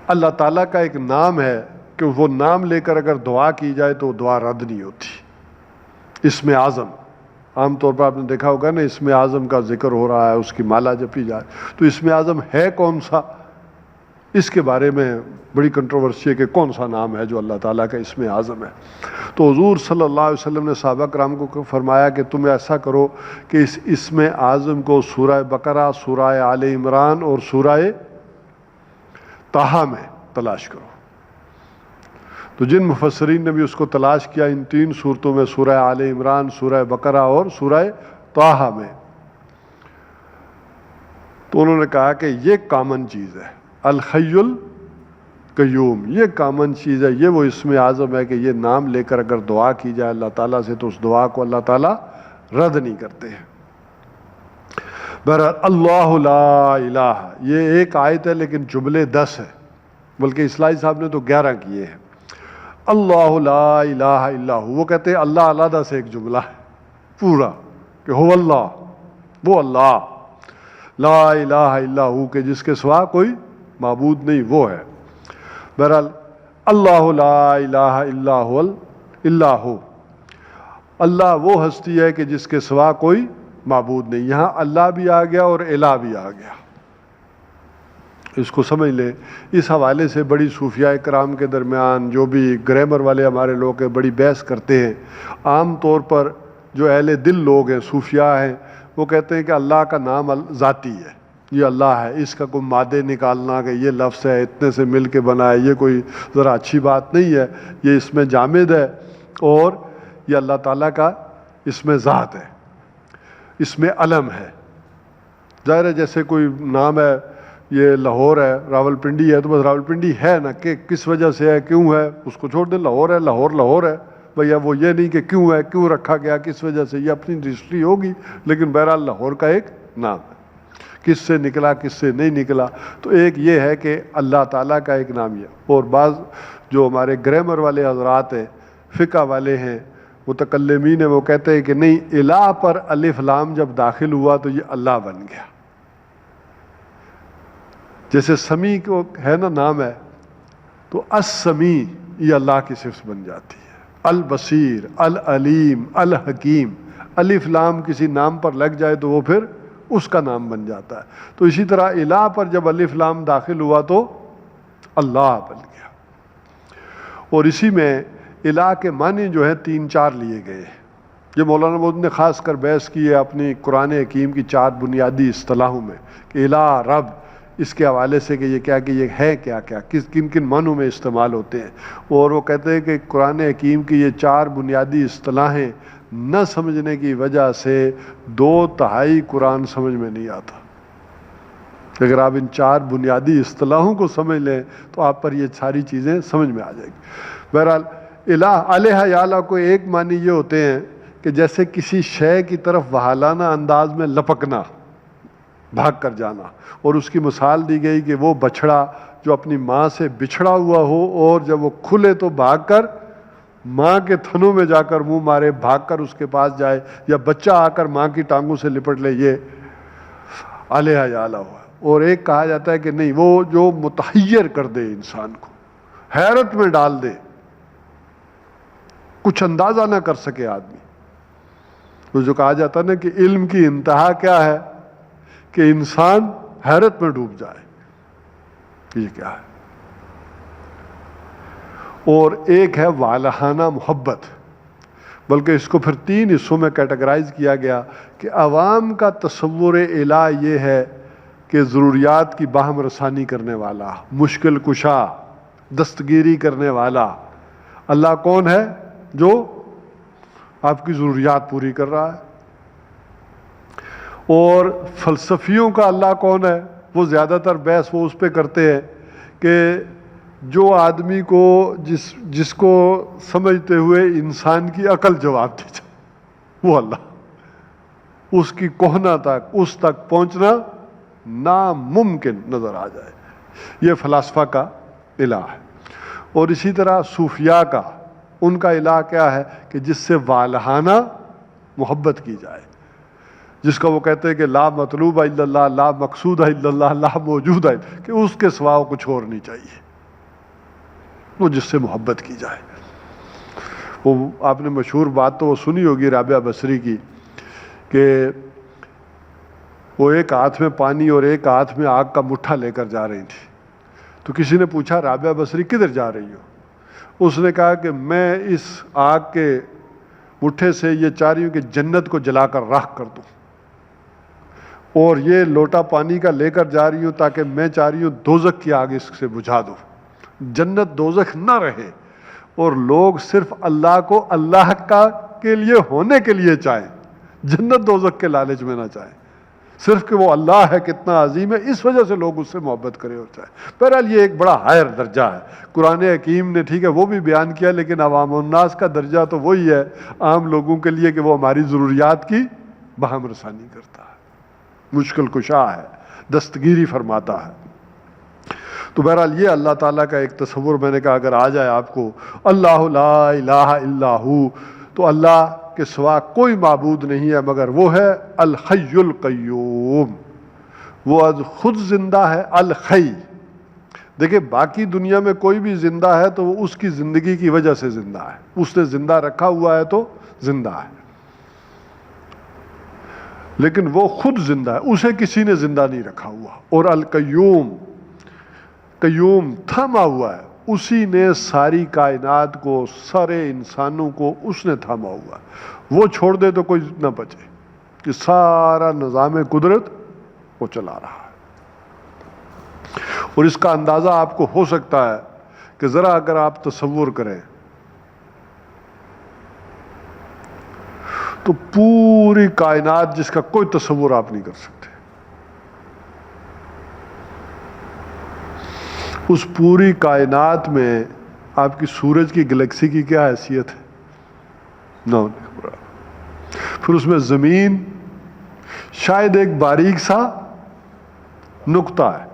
اللہ تعالیٰ کا ایک نام ہے کہ وہ نام لے کر اگر دعا کی جائے تو دعا رد نہیں ہوتی۔ اسم اعظم، عام طور پر آپ نے دیکھا ہوگا نا، اسم اعظم کا ذکر ہو رہا ہے، اس کی مالا جپی جائے، تو اسم اعظم ہے کون سا؟ اس کے بارے میں بڑی کنٹروورسی ہے کہ کون سا نام ہے جو اللہ تعالیٰ کا اسم اعظم ہے۔ تو حضور صلی اللہ علیہ وسلم نے صحابہ کرام کو فرمایا کہ تم ایسا کرو کہ اس اسم اعظم کو سورہ بقرہ، سورہ آل عمران اور سورہ طٰہٰ میں تلاش کرو۔ تو جن مفسرین نے بھی اس کو تلاش کیا ان 3 صورتوں میں، سورہ آل عمران، سورہ بقرہ اور سورہ طٰہٰ میں، تو انہوں نے کہا کہ یہ کامن چیز ہے، الحی القیوم، یہ کامن چیز ہے، یہ وہ اسم اعظم ہے کہ یہ نام لے کر اگر دعا کی جائے اللہ تعالیٰ سے تو اس دعا کو اللہ تعالیٰ رد نہیں کرتے ہیں۔ بہرحال اللہ لا الہ، یہ ایک آیت ہے لیکن جملے 10 ہیں، بلکہ اصلاحی صاحب نے تو 11 کیے ہیں۔ اللہ لا الہ الا ہو، وہ کہتے ہیں اللہ علیحدہ سے ایک جملہ ہے پورا کہ ہو اللہ، وہ اللہ، لا الہ الا ہو کہ جس کے سوا کوئی معبود نہیں وہ ہے۔ بہرحال اللہ لا الہ الا ہو، اللہ وہ ہستی ہے کہ جس کے سوا کوئی معبود نہیں۔ یہاں اللہ بھی آ گیا اور الہ بھی آ گیا، اس کو سمجھ لیں۔ اس حوالے سے بڑی صوفیاء کرام کے درمیان، جو بھی گرامر والے ہمارے لوگ ہیں، بڑی بحث کرتے ہیں۔ عام طور پر جو اہل دل لوگ ہیں، صوفیاء ہیں، وہ کہتے ہیں کہ اللہ کا نام ذاتی ہے، یہ اللہ ہے، اس کا کوئی مادے نکالنا کہ یہ لفظ ہے اتنے سے مل کے بنا ہے، یہ کوئی ذرا اچھی بات نہیں ہے، یہ اس میں جامد ہے، اور یہ اللہ تعالیٰ کا اس میں ذات ہے، اس میں علم ہے۔ ظاہر ہے جیسے کوئی نام ہے، یہ لاہور ہے، راول پنڈی ہے، تو بس راول پنڈی ہے نا، کہ کس وجہ سے ہے، کیوں ہے، اس کو چھوڑ دیں، لاہور ہے، لاہور لاہور ہے بھیا، وہ یہ نہیں کہ کیوں ہے، کیوں رکھا گیا، کس وجہ سے، یہ اپنی ہسٹری ہوگی، لیکن بہرحال لاہور کا ایک نام ہے، کس سے نکلا کس سے نہیں نکلا۔ تو ایک یہ ہے کہ اللہ تعالیٰ کا ایک نام یہ، اور بعض جو ہمارے گرامر والے حضرات ہیں، فقہ والے ہیں، متکلمین ہیں، وہ کہتے ہیں کہ نہیں، الہ پر الف لام جب داخل ہوا تو یہ اللہ بن گیا۔ جیسے سمیع کو ہے نا نام ہے، تو السمیع یہ اللہ کی صفت بن جاتی ہے، البصیر، العلیم، الحکیم، الف لام کسی نام پر لگ جائے تو وہ پھر اس کا نام بن جاتا ہے۔ تو اسی طرح الہ پر جب الف لام داخل ہوا تو اللہ بن گیا۔ اور اسی میں الہ کے معنی جو ہے 3-4 لیے گئے ہیں۔ یہ مولانا مودودی نے خاص کر بحث کی ہے اپنی قرآن حکیم کی 4 بنیادی اصطلاحوں میں، کہ الہ، رب، اس کے حوالے سے کہ یہ کیا، کہ یہ ہے کیا کیا، کن کن معنوں میں استعمال ہوتے ہیں۔ اور وہ کہتے ہیں کہ قرآن حکیم کی یہ 4 بنیادی اصطلاحیں نہ سمجھنے کی وجہ سے 2/3 قرآن سمجھ میں نہیں آتا۔ اگر آپ ان 4 بنیادی اصطلاحوں کو سمجھ لیں تو آپ پر یہ ساری چیزیں سمجھ میں آ جائیں گی۔ بہرحال الہ، الہ یا اللہ کو ایک معنی یہ ہوتے ہیں کہ جیسے کسی شے کی طرف وحالانہ انداز میں لپکنا، بھاگ کر جانا، اور اس کی مثال دی گئی کہ وہ بچھڑا جو اپنی ماں سے بچھڑا ہوا ہو اور جب وہ کھلے تو بھاگ کر ماں کے تھنوں میں جا کر منہ مارے، بھاگ کر اس کے پاس جائے، یا بچہ آ کر ماں کی ٹانگوں سے لپٹ لے، یہ الہ یا اللہ ہوا۔ اور ایک کہا جاتا ہے کہ نہیں، وہ جو متحیر کر دے، انسان کو حیرت میں ڈال دے، کچھ اندازہ نہ کر سکے آدمی۔ تو جو کہا جاتا ہے نا کہ علم کی انتہا کیا ہے، کہ انسان حیرت میں ڈوب جائے، یہ کیا ہے۔ اور ایک ہے والہانہ محبت، بلکہ اس کو پھر 3 حصوں میں کیٹیگرائز کیا گیا کہ عوام کا تصور الہ یہ ہے کہ ضروریات کی باہم رسانی کرنے والا، مشکل کشا، دستگیری کرنے والا۔ اللہ کون ہے؟ جو آپ کی ضروریات پوری کر رہا ہے۔ اور فلسفیوں کا اللہ کون ہے؟ وہ زیادہ تر بحث وہ اس پہ کرتے ہیں کہ جو آدمی کو جس کو سمجھتے ہوئے انسان کی عقل جواب دی جائے، وہ اللہ، اس کی کوہنا تک، اس تک پہنچنا ناممکن نظر آ جائے، یہ فلاسفہ کا الہ ہے۔ اور اسی طرح صوفیاء کا، ان کا الہ کیا ہے کہ جس سے والہانہ محبت کی جائے، جس کا وہ کہتے ہیں کہ لا مطلوب الا اللہ، لا مقصود الا اللہ، لا موجود ہے، کہ اس کے سوا کچھ اور نہیں چاہیے، وہ جس سے محبت کی جائے۔ وہ آپ نے مشہور بات تو وہ سنی ہوگی رابعہ بصری کی، کہ وہ ایک ہاتھ میں پانی اور ایک ہاتھ میں آگ کا مٹھا لے کر جا رہی تھی۔ تو کسی نے پوچھا رابعہ بصری کدھر جا رہی ہو؟ اس نے کہا کہ میں اس آگ کے مٹھے سے یہ چاہ رہی ہوں کہ جنت کو جلا کر راکھ کر دوں، اور یہ لوٹا پانی کا لے کر جا رہی ہوں تاکہ میں چاہ رہی ہوں دوزخ کی آگ اس سے بجھا دوں، جنت دوزخ نہ رہے، اور لوگ صرف اللہ کو اللہ کا کے لیے ہونے کے لیے چاہیں، جنت دوزخ کے لالچ میں نہ چاہیں، صرف کہ وہ اللہ ہے کتنا عظیم ہے، اس وجہ سے لوگ اس سے محبت کریں اور چاہیں۔ بہرحال یہ ایک بڑا ہائر درجہ ہے، قرآن حکیم نے ٹھیک ہے وہ بھی بیان کیا، لیکن عوام الناس کا درجہ تو وہی ہے عام لوگوں کے لیے کہ وہ ہماری ضروریات کی باہم رسانی کرتا ہے، مشکل کشا ہے، دستگیری فرماتا ہے۔ تو بہرحال یہ اللہ تعالیٰ کا ایک تصور میں نے کہا اگر آ جائے آپ کو، اللہ لا الہ الا ہو، تو اللہ کے سوا کوئی معبود نہیں ہے مگر وہ ہے الحی القیوم، وہ خود زندہ ہے، الحی۔ دیکھیں باقی دنیا میں کوئی بھی زندہ ہے تو وہ اس کی زندگی کی وجہ سے زندہ ہے، اس نے زندہ رکھا ہوا ہے تو زندہ ہے، لیکن وہ خود زندہ ہے، اسے کسی نے زندہ نہیں رکھا ہوا۔ اور القیوم، قیوم تھاما ہوا ہے، اسی نے ساری کائنات کو، سارے انسانوں کو اس نے تھاما ہوا ہے، وہ چھوڑ دے تو کوئی نہ بچے، کہ سارا نظام قدرت وہ چلا رہا ہے۔ اور اس کا اندازہ آپ کو ہو سکتا ہے کہ ذرا اگر آپ تصور کریں تو پوری کائنات جس کا کوئی تصور آپ نہیں کر سکتے، اس پوری کائنات میں آپ کی سورج کی گلیکسی کی کیا حیثیت ہے؟ نہ ہونے کے برابر۔ پھر اس میں زمین شاید ایک باریک سا نقطہ ہے،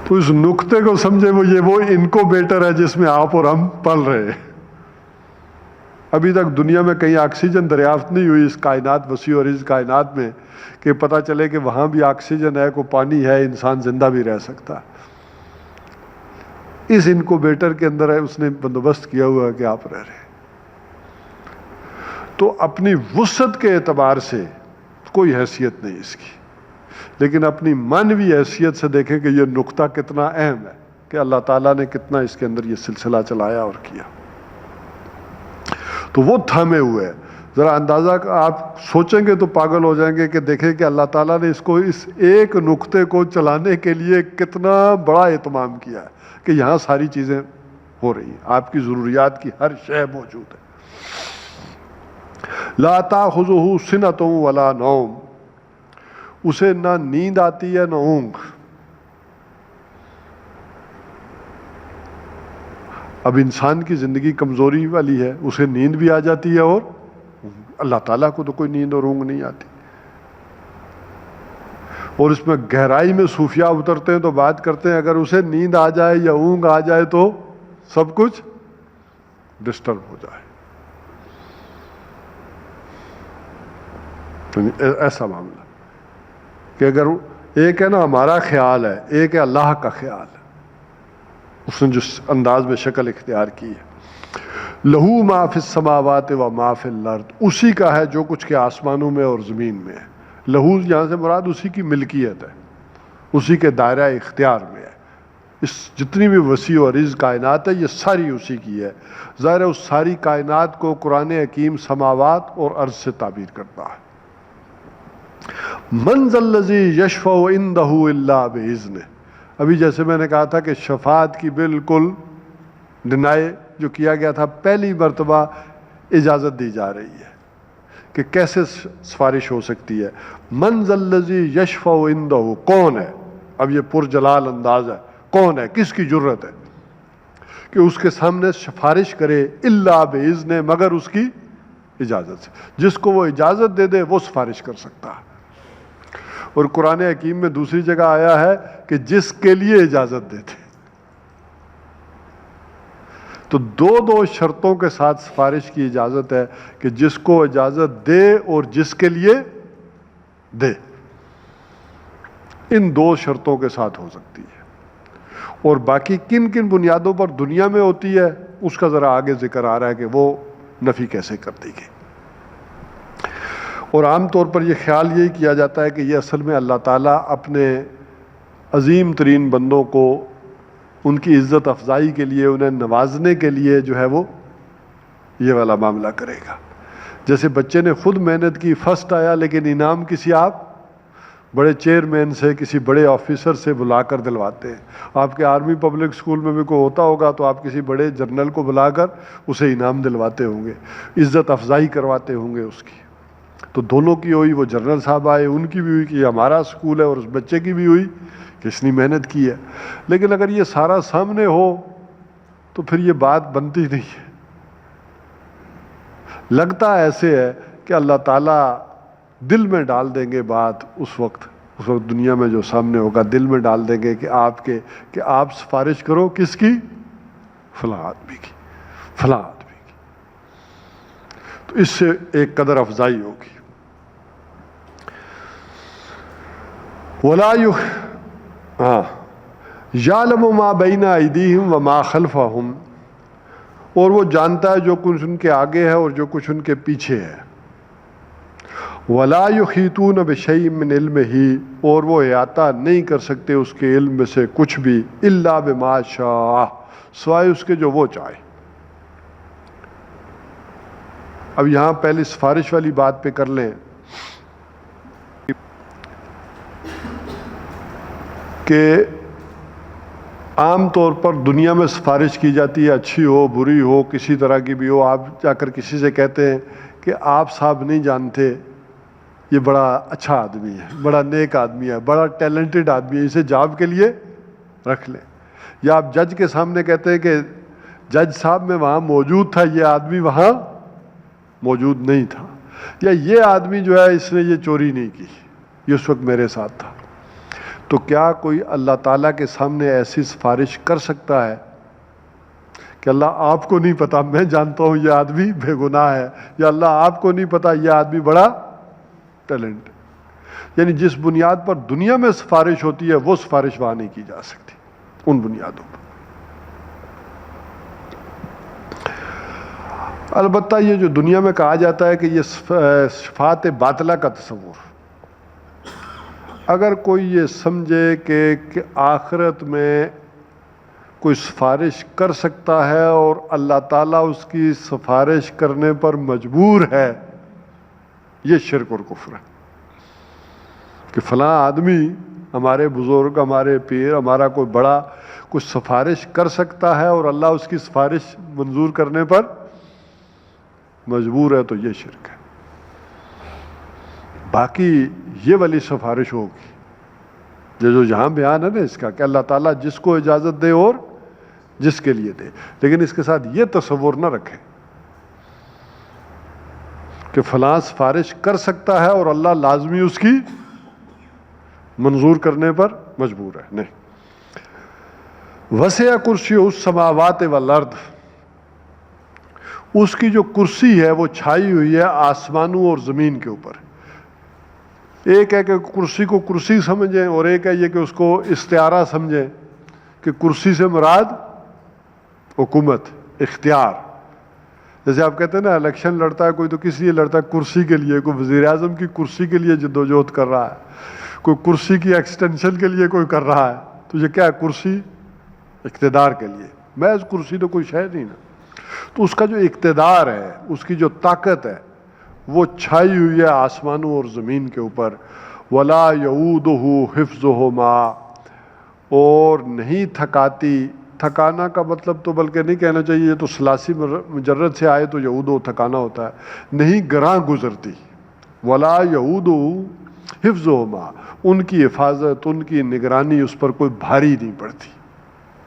تو اس نقطے کو سمجھے وہ انکوبیٹر ہے جس میں آپ اور ہم پل رہے ہیں۔ ابھی تک دنیا میں کہیں آکسیجن دریافت نہیں ہوئی اس کائنات وسیع اور اس کائنات میں کہ پتہ چلے کہ وہاں بھی آکسیجن ہے، کوئی پانی ہے، انسان زندہ بھی رہ سکتا ہے۔ اس انکوبیٹر کے اندر ہے، اس نے بندوبست کیا ہوا ہے کہ آپ رہ رہے ہیں۔ تو اپنی وسعت کے اعتبار سے کوئی حیثیت نہیں اس کی، لیکن اپنی معنوی حیثیت سے دیکھیں کہ یہ نقطہ کتنا اہم ہے، کہ اللہ تعالیٰ نے کتنا اس کے اندر یہ سلسلہ چلایا اور کیا۔ تو وہ تھامے ہوئے، ذرا اندازہ آپ سوچیں گے تو پاگل ہو جائیں گے کہ دیکھیں کہ اللہ تعالیٰ نے اس ایک نقطے کو چلانے کے لیے کتنا بڑا اہتمام کیا ہے کہ یہاں ساری چیزیں ہو رہی ہیں، آپ کی ضروریات کی ہر شے موجود ہے۔ لا تاخذہ سنۃ ولا نوم، اسے نہ نیند آتی ہے نہ اونگ۔ اب انسان کی زندگی کمزوری والی ہے، اسے نیند بھی آ جاتی ہے، اور اللہ تعالیٰ کو تو کوئی نیند اور اونگ نہیں آتی۔ اور اس میں گہرائی میں صوفیاء اترتے ہیں تو بات کرتے ہیں اگر اسے نیند آ جائے یا اونگ آ جائے تو سب کچھ ڈسٹرب ہو جائے، ایسا معاملہ کہ اگر ایک ہے نا ہمارا خیال ہے، ایک ہے اللہ کا خیال ہے، اس نے جس انداز میں شکل اختیار کی ہے۔ لہو ما فی السماوات و ما فی الارض، اسی کا ہے جو کچھ کے آسمانوں میں اور زمین میں ہے۔ لہو یہاں سے مراد اسی کی ملکیت ہے، اسی کے دائرہ اختیار میں ہے۔ اس جتنی بھی وسیع و عریض کائنات ہے یہ ساری اسی کی ہے۔ ظاہر ہے اس ساری کائنات کو قرآن حکیم سماوات اور ارض سے تعبیر کرتا ہے۔ من ذا الذی یشفع عندہ الا باذنہ، ابھی جیسے میں نے کہا تھا کہ شفاعت کی بالکل ڈینائی جو کیا گیا تھا، پہلی مرتبہ اجازت دی جا رہی ہے کہ کیسے سفارش ہو سکتی ہے۔ من ذا الذی یشفع عندہ، کون ہے؟ اب یہ پرجلال انداز ہے، کون ہے، کس کی جرت ہے کہ اس کے سامنے سفارش کرے، الا باذنہ، مگر اس کی اجازت سے۔ جس کو وہ اجازت دے دے وہ سفارش کر سکتا ہے۔ اور قرآن حکیم میں دوسری جگہ آیا ہے کہ جس کے لیے اجازت دیتے، تو دو شرطوں کے ساتھ سفارش کی اجازت ہے کہ جس کو اجازت دے اور جس کے لیے دے، ان دو شرطوں کے ساتھ ہو سکتی ہے۔ اور باقی کن کن بنیادوں پر دنیا میں ہوتی ہے اس کا ذرا آگے ذکر آ رہا ہے کہ وہ نفی کیسے کر دی گئی۔ اور عام طور پر یہ خیال یہی کیا جاتا ہے کہ یہ اصل میں اللہ تعالیٰ اپنے عظیم ترین بندوں کو ان کی عزت افزائی کے لیے، انہیں نوازنے کے لیے جو ہے وہ یہ والا معاملہ کرے گا۔ جیسے بچے نے خود محنت کی، فرسٹ آیا، لیکن انعام کسی آپ بڑے چیئرمین سے، کسی بڑے آفیسر سے بلا کر دلواتے ہیں۔ آپ کے آرمی پبلک اسکول میں بھی کوئی ہوتا ہوگا تو آپ کسی بڑے جنرل کو بلا کر اسے انعام دلواتے ہوں گے، عزت افزائی کرواتے ہوں گے اس کی۔ تو دونوں کی ہوئی، وہ جنرل صاحب آئے ان کی بھی ہوئی کہ یہ ہمارا اسکول ہے، اور اس بچے کی بھی ہوئی کہ اس نے محنت کی ہے۔ لیکن اگر یہ سارا سامنے ہو تو پھر یہ بات بنتی نہیں ہے۔ لگتا ایسے ہے کہ اللہ تعالیٰ دل میں ڈال دیں گے بات، اس وقت دنیا میں جو سامنے ہوگا دل میں ڈال دیں گے کہ آپ سفارش کرو کس کی؟ فلاں آدمی کی، فلاں آدمی کی۔ تو اس سے ایک قدر افزائی ہوگی۔ یعلم ما بین ایدیہم وما خلفہم، اور وہ جانتا ہے جو کچھ ان کے آگے ہے اور جو کچھ ان کے پیچھے ہے۔ ولا یحیطون بشیء من علمہ، اور وہ احاطہ نہیں کر سکتے اس کے علم میں سے کچھ بھی، الا بما شاء، سوائے اس کے جو وہ چاہے۔ اب یہاں پہلی سفارش والی بات پہ کر لیں۔ کہ عام طور پر دنیا میں سفارش کی جاتی ہے، اچھی ہو بری ہو کسی طرح کی بھی ہو، آپ جا کر کسی سے کہتے ہیں کہ آپ صاحب نہیں جانتے یہ بڑا اچھا آدمی ہے، بڑا نیک آدمی ہے، بڑا ٹیلنٹڈ آدمی ہے، اسے جاب کے لیے رکھ لیں۔ یا آپ جج کے سامنے کہتے ہیں کہ جج صاحب میں وہاں موجود تھا، یہ آدمی وہاں موجود نہیں تھا، یا یہ آدمی جو ہے اس نے یہ چوری نہیں کی، یہ اس وقت میرے ساتھ تھا۔ تو کیا کوئی اللہ تعالیٰ کے سامنے ایسی سفارش کر سکتا ہے کہ اللہ آپ کو نہیں پتا، میں جانتا ہوں یہ آدمی بے گناہ ہے، یا اللہ آپ کو نہیں پتا یہ آدمی بڑا ٹیلنٹ؟ یعنی جس بنیاد پر دنیا میں سفارش ہوتی ہے وہ سفارش وہاں نہیں کی جا سکتی، ان بنیادوں پر۔ البتہ یہ جو دنیا میں کہا جاتا ہے کہ یہ شفاعت باطلہ کا تصور، اگر کوئی یہ سمجھے کہ آخرت میں کوئی سفارش کر سکتا ہے اور اللہ تعالیٰ اس کی سفارش کرنے پر مجبور ہے، یہ شرک اور کفر ہے۔ کہ فلاں آدمی، ہمارے بزرگ، ہمارے پیر، ہمارا کوئی بڑا کچھ سفارش کر سکتا ہے اور اللہ اس کی سفارش منظور کرنے پر مجبور ہے، تو یہ شرک ہے۔ باقی یہ والی سفارش ہوگی جو یہاں بیان ہے نا اس کا، کہ اللہ تعالیٰ جس کو اجازت دے اور جس کے لیے دے، لیکن اس کے ساتھ یہ تصور نہ رکھے کہ فلاں سفارش کر سکتا ہے اور اللہ لازمی اس کی منظور کرنے پر مجبور ہے، نہیں۔ وسع کرسی السماوات والارض، اس کی جو کرسی ہے وہ چھائی ہوئی ہے آسمانوں اور زمین کے اوپر۔ ایک ہے کہ کرسی کو کرسی سمجھیں، اور ایک ہے یہ کہ اس کو استعارہ سمجھیں کہ کرسی سے مراد حکومت، اختیار۔ جیسے آپ کہتے ہیں نا الیکشن لڑتا ہے کوئی تو کس لیے لڑتا ہے؟ کرسی کے لیے۔ کوئی وزیر اعظم کی کرسی کے لیے جدوجہد کر رہا ہے، کوئی کرسی کی ایکسٹینشن کے لیے کوئی کر رہا ہے، تو یہ کیا ہے؟ کرسی اقتدار کے لیے۔ محض کرسی تو کوئی شے نہیں نا۔ تو اس کا جو اقتدار ہے، اس کی جو طاقت ہے، وہ چھائی ہوئی ہے آسمانوں اور زمین کے اوپر۔ وَلَا يَؤُودُهُ حِفْظُهُمَا، اور نہیں تھکاتی۔ تھکانا کا مطلب تو بلکہ نہیں کہنا چاہیے، یہ تو ثلاثی مجرد سے آئے تو یعودو تھکانا ہوتا ہے، نہیں گراں گزرتی۔ وَلَا يَؤُودُهُ حِفْظُهُمَا، ان کی حفاظت، ان کی نگرانی اس پر کوئی بھاری نہیں پڑتی،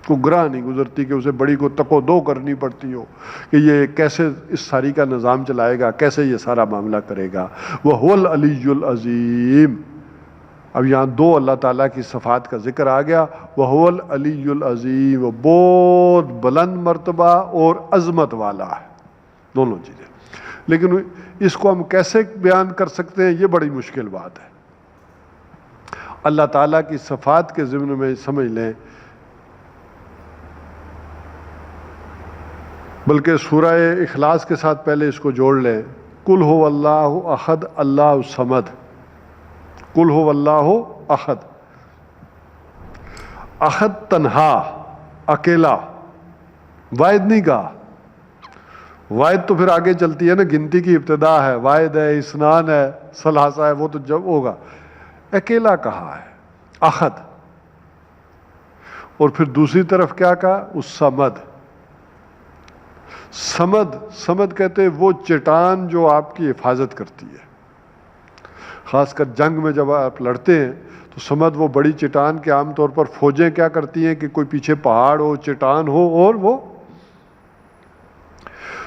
کوئی گراں نہیں گزرتی کہ اسے بڑی کو تک و دو کرنی پڑتی ہو کہ یہ کیسے اس ساری کا نظام چلائے گا، کیسے یہ سارا معاملہ کرے گا۔ وَهُوَ الْعَلِيُّ الْعَظِيمُ، اب یہاں دو اللہ تعالیٰ کی صفات کا ذکر آ گیا۔ وَهُوَ الْعَلِيُّ الْعَظِيمُ، وہ بہت بلند مرتبہ اور عظمت والا ہے، دونوں چیزیں۔ لیکن اس کو ہم کیسے بیان کر سکتے ہیں، یہ بڑی مشکل بات ہے۔ اللہ تعالیٰ کی صفات کے ضمن میں سمجھ لیں، بلکہ سورہ اخلاص کے ساتھ پہلے اس کو جوڑ لیں۔ قُلْ هُوَ اللَّهُ أَحَدٌ اللَّهُ الصَّمَدُ، قُلْ هُوَ اللَّهُ أَحَدٌ۔ احد تنہا، اکیلا، واحد نہیں کہا۔ واحد تو پھر آگے چلتی ہے نا، گنتی کی ابتدا ہے، واحد ہے، اثنان ہے، ثلاثہ ہے، وہ تو جب ہوگا۔ اکیلا کہا ہے، احد، اور پھر دوسری طرف کیا کہا؟ الصمد۔ سمد کہتے ہیں وہ چٹان جو آپ کی حفاظت کرتی ہے، خاص کر جنگ میں جب آپ لڑتے ہیں تو سمد وہ بڑی چٹان کے عام طور پر فوجیں کیا کرتی ہیں کہ کوئی پیچھے پہاڑ ہو، چٹان ہو، اور وہ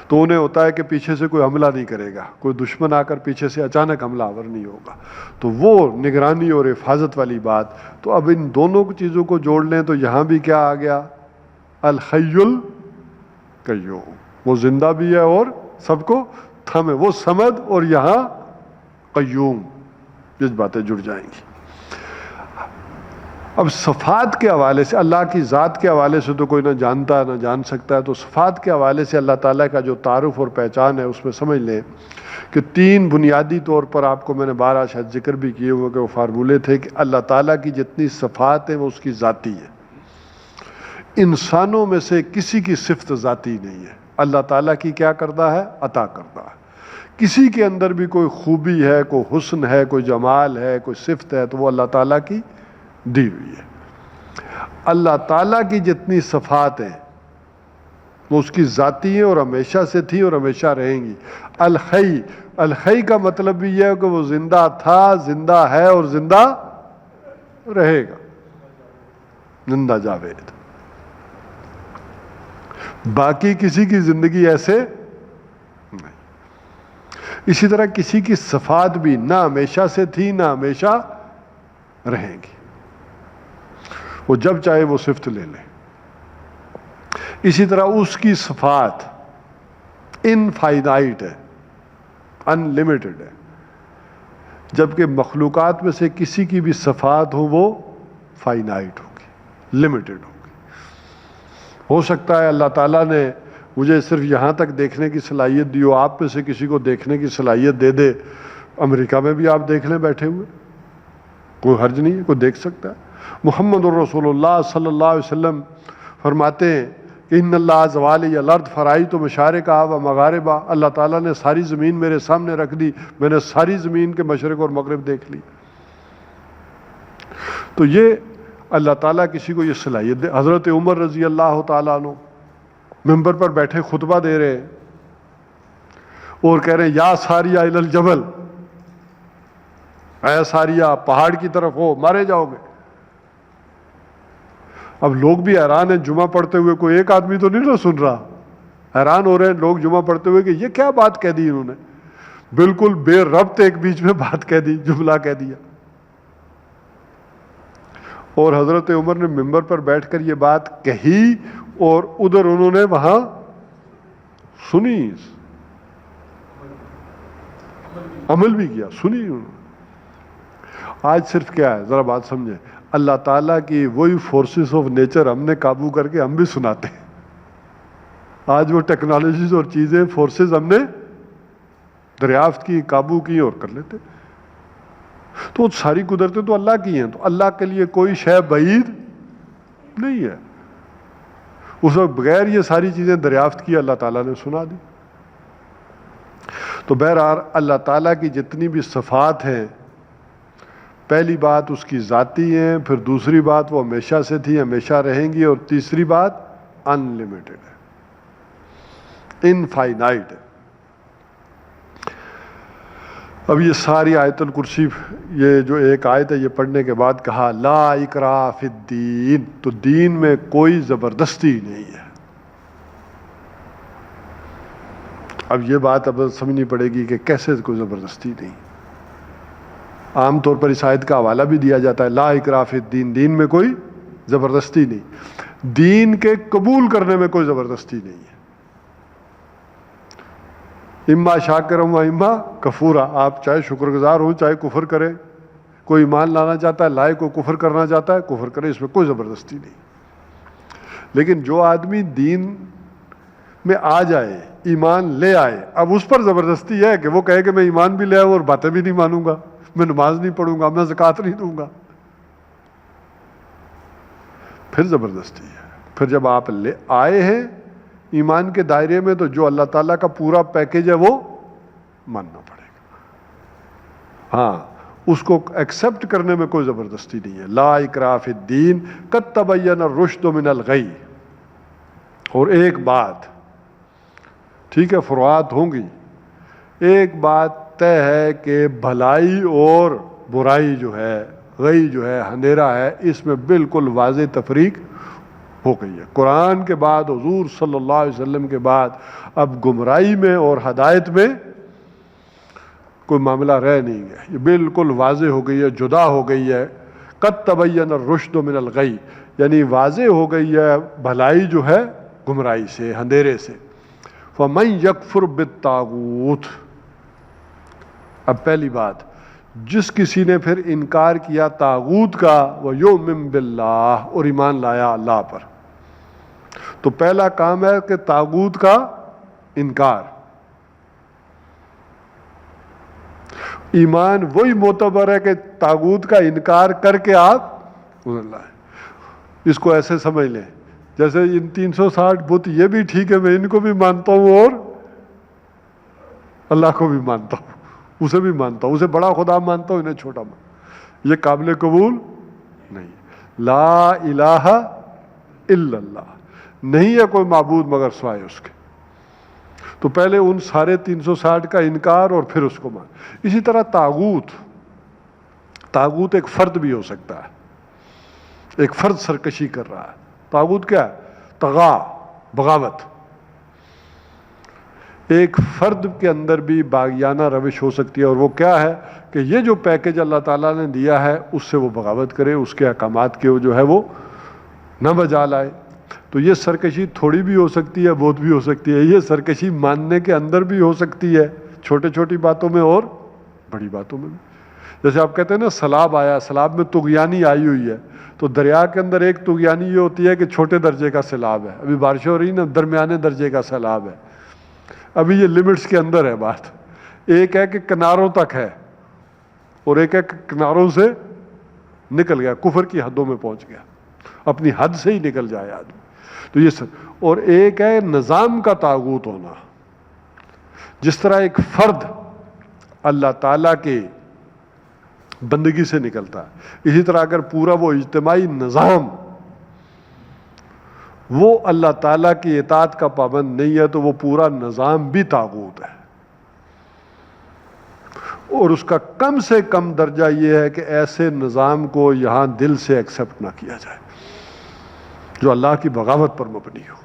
تو انہیں ہوتا ہے کہ پیچھے سے کوئی حملہ نہیں کرے گا، کوئی دشمن آ کر پیچھے سے اچانک حملہ آور نہیں ہوگا، تو وہ نگرانی اور حفاظت والی بات۔ تو اب ان دونوں چیزوں کو جوڑ لیں تو یہاں بھی کیا آ گیا؟ الحی القیوم، وہ زندہ بھی ہے اور سب کو تھمے، وہ سمد اور یہاں قیوم، جس باتیں جڑ جائیں گی۔ اب صفات کے حوالے سے، اللہ کی ذات کے حوالے سے تو کوئی نہ جانتا نہ جان سکتا ہے، تو صفات کے حوالے سے اللہ تعالیٰ کا جو تعارف اور پہچان ہے اس میں سمجھ لیں کہ تین بنیادی طور پر، آپ کو میں نے بارہا شاید ذکر بھی کیے ہوئے کہ وہ فارمولے تھے کہ اللہ تعالیٰ کی جتنی صفات ہیں وہ اس کی ذاتی ہے۔ انسانوں میں سے کسی کی صفت ذاتی نہیں ہے، اللہ تعالیٰ کی کیا کردہ ہے؟ عطا کردہ ہے۔ کسی کے اندر بھی کوئی خوبی ہے، کوئی حسن ہے، کوئی جمال ہے، کوئی صفت ہے، تو وہ اللہ تعالیٰ کی دی ہوئی ہے۔ اللہ تعالیٰ کی جتنی صفات ہیں وہ اس کی ذاتی ہیں اور ہمیشہ سے تھیں اور ہمیشہ رہیں گی. الحی، الحی کا مطلب بھی یہ ہے کہ وہ زندہ تھا، زندہ ہے اور زندہ رہے گا. زندہ جاوید. باقی کسی کی زندگی ایسے نہیں. اسی طرح کسی کی صفات بھی نہ ہمیشہ سے تھی نہ ہمیشہ رہیں گی، وہ جب چاہے وہ صفت لے لے. اسی طرح اس کی صفات انفائنائٹ ہے، ان لمیٹڈ ہے، جبکہ مخلوقات میں سے کسی کی بھی صفات ہو وہ فائنائٹ ہوگی، لمیٹڈ ہوگی. ہو سکتا ہے اللہ تعالیٰ نے مجھے صرف یہاں تک دیکھنے کی صلاحیت دی ہو، آپ میں سے کسی کو دیکھنے کی صلاحیت دے دے. امریکہ میں بھی آپ دیکھ لیں بیٹھے ہوئے، کوئی حرج نہیں ہے، کوئی دیکھ سکتا ہے. محمد الرسول اللہ صلی اللہ علیہ وسلم فرماتے ہیں کہ ان اللہ زوالی الارض فرائیت مشارقہ و مغاربہ، اللہ تعالیٰ نے ساری زمین میرے سامنے رکھ دی، میں نے ساری زمین کے مشرق اور مغرب دیکھ لی. تو یہ اللہ تعالیٰ کسی کو یہ صلاحیت دے. حضرت عمر رضی اللہ تعالیٰ عنہ ممبر پر بیٹھے خطبہ دے رہے ہیں اور کہہ رہے ہیں یا ساریہ الی الجبل، اے ساریہ پہاڑ کی طرف ہو، مارے جاؤ گے. اب لوگ بھی حیران ہیں، جمعہ پڑھتے ہوئے کوئی ایک آدمی تو نہیں نہ سن رہا، حیران ہو رہے ہیں لوگ جمعہ پڑھتے ہوئے کہ یہ کیا بات کہہ دی انہوں نے. بالکل بے ربط ایک بیچ میں بات کہہ دی، جملہ کہہ دیا. اور حضرت عمر نے ممبر پر بیٹھ کر یہ بات کہی اور ادھر انہوں نے وہاں سنی، عمل بھی کیا، سنی انہوں نے. آج صرف کیا ہے ذرا بات سمجھیں، اللہ تعالیٰ کی وہی فورسز آف نیچر ہم نے قابو کر کے ہم بھی سناتے ہیں. آج وہ ٹیکنالوجیز اور چیزیں فورسز ہم نے دریافت کی، قابو کی اور کر لیتے. تو ساری قدرتیں تو اللہ کی ہیں، تو اللہ کے لیے کوئی شے بعید نہیں ہے. اس وقت بغیر یہ ساری چیزیں دریافت کی اللہ تعالیٰ نے سنا دی. تو بہرحال اللہ تعالیٰ کی جتنی بھی صفات ہیں، پہلی بات اس کی ذاتی ہیں، پھر دوسری بات وہ ہمیشہ سے تھی، ہمیشہ رہیں گی، اور تیسری بات ان لمیٹڈ ہے، انفائنائٹ ہے. اب یہ ساری آیت الکرسی، یہ جو ایک آیت ہے، یہ پڑھنے کے بعد کہا لا اکراہ فی الدین، تو دین میں کوئی زبردستی نہیں ہے. اب یہ بات اب سمجھنی پڑے گی کہ کیسے کوئی زبردستی نہیں. عام طور پر اس آیت کا حوالہ بھی دیا جاتا ہے لا اکراہ فی الدین، دین میں کوئی زبردستی نہیں. دین کے قبول کرنے میں کوئی زبردستی نہیں ہے. اما شاکرا و اما کفورا، آپ چاہے شکر گزار ہوں چاہے کفر کریں. کوئی ایمان لانا چاہتا ہے لائے، کوئی کفر کرنا چاہتا ہے کفر کرے، اس میں کوئی زبردستی نہیں. لیکن جو آدمی دین میں آ جائے، ایمان لے آئے، اب اس پر زبردستی ہے کہ وہ کہے کہ میں ایمان بھی لے آؤں اور باتیں بھی نہیں مانوں گا، میں نماز نہیں پڑھوں گا، میں زکوٰۃ نہیں دوں گا، پھر زبردستی ہے. پھر جب آپ لے آئے ہیں ایمان کے دائرے میں، تو جو اللہ تعالیٰ کا پورا پیکج ہے وہ ماننا پڑے گا. ہاں، اس کو ایکسپٹ کرنے میں کوئی زبردستی نہیں ہے. لا اکراہ فی الدین قد تبین الرشد من الغی. اور ایک بات ٹھیک ہے، فروعات ہوں گی، ایک بات طے ہے کہ بھلائی اور برائی جو ہے، غی جو ہے، اندھیرا ہے، اس میں بالکل واضح تفریق ہو گئی ہے. قرآن کے بعد، حضور صلی اللہ علیہ وسلم کے بعد، اب گمراہی میں اور ہدایت میں کوئی معاملہ رہ نہیں گیا. یہ بالکل واضح ہو گئی ہے، جدا ہو گئی ہے. قد تبین الرشد من الغی، یعنی واضح ہو گئی ہے بھلائی جو ہے گمراہی سے، اندھیرے سے. فمن یکفر بالطاغوت، اب پہلی بات، جس کسی نے پھر انکار کیا طاغوت کا، وَيُؤْمِن بِاللَّهِ، اور ایمان لایا اللہ پر، تو پہلا کام ہے کہ طاغوت کا انکار. ایمان وہی معتبر ہے کہ طاغوت کا انکار کر کے آپ اس کو ایسے سمجھ لیں جیسے ان 360 بت یہ بھی ٹھیک ہے، میں ان کو بھی مانتا ہوں اور اللہ کو بھی مانتا ہوں، اسے بھی مانتا ہوں، اسے بڑا خدا مانتا ہوں، انہیں چھوٹا مانتا ہوں. یہ قابل قبول نہیں. لا الہ الا اللہ، نہیں ہے کوئی معبود مگر سوائے اس کے. تو پہلے ان سارے 360 کا انکار اور پھر اس کو مان. اسی طرح طاغوت ایک فرد بھی ہو سکتا ہے، ایک فرد سرکشی کر رہا ہے. طاغوت کیا ہے؟ طغا، بغاوت. ایک فرد کے اندر بھی باغیانہ روش ہو سکتی ہے، اور وہ کیا ہے کہ یہ جو پیکج اللہ تعالیٰ نے دیا ہے اس سے وہ بغاوت کرے، اس کے احکامات کے جو ہے وہ نہ بجا لائے. تو یہ سرکشی تھوڑی بھی ہو سکتی ہے، بہت بھی ہو سکتی ہے. یہ سرکشی ماننے کے اندر بھی ہو سکتی ہے، چھوٹے چھوٹی باتوں میں اور بڑی باتوں میں بھی. جیسے آپ کہتے ہیں نا سیلاب آیا، سیلاب میں طغیانی آئی ہوئی ہے، تو دریا کے اندر ایک طغیانی یہ ہوتی ہے کہ چھوٹے درجے کا سیلاب ہے، ابھی بارش ہو رہی نا، درمیانے درجے کا سیلاب ہے، ابھی یہ لمٹس کے اندر ہے بات. ایک ہے کہ کناروں تک ہے، اور ایک ہے کہ کناروں سے نکل گیا، کفر کی حدوں میں پہنچ گیا، اپنی حد سے ہی نکل جائے آدمی. تو یہ اور ایک ہے نظام کا طاغوت ہونا. جس طرح ایک فرد اللہ تعالیٰ کے بندگی سے نکلتا ہے، اسی طرح اگر پورا وہ اجتماعی نظام وہ اللہ تعالیٰ کی اطاعت کا پابند نہیں ہے تو وہ پورا نظام بھی طاغوت ہے. اور اس کا کم سے کم درجہ یہ ہے کہ ایسے نظام کو یہاں دل سے ایکسیپٹ نہ کیا جائے جو اللہ کی بغاوت پر مبنی ہو.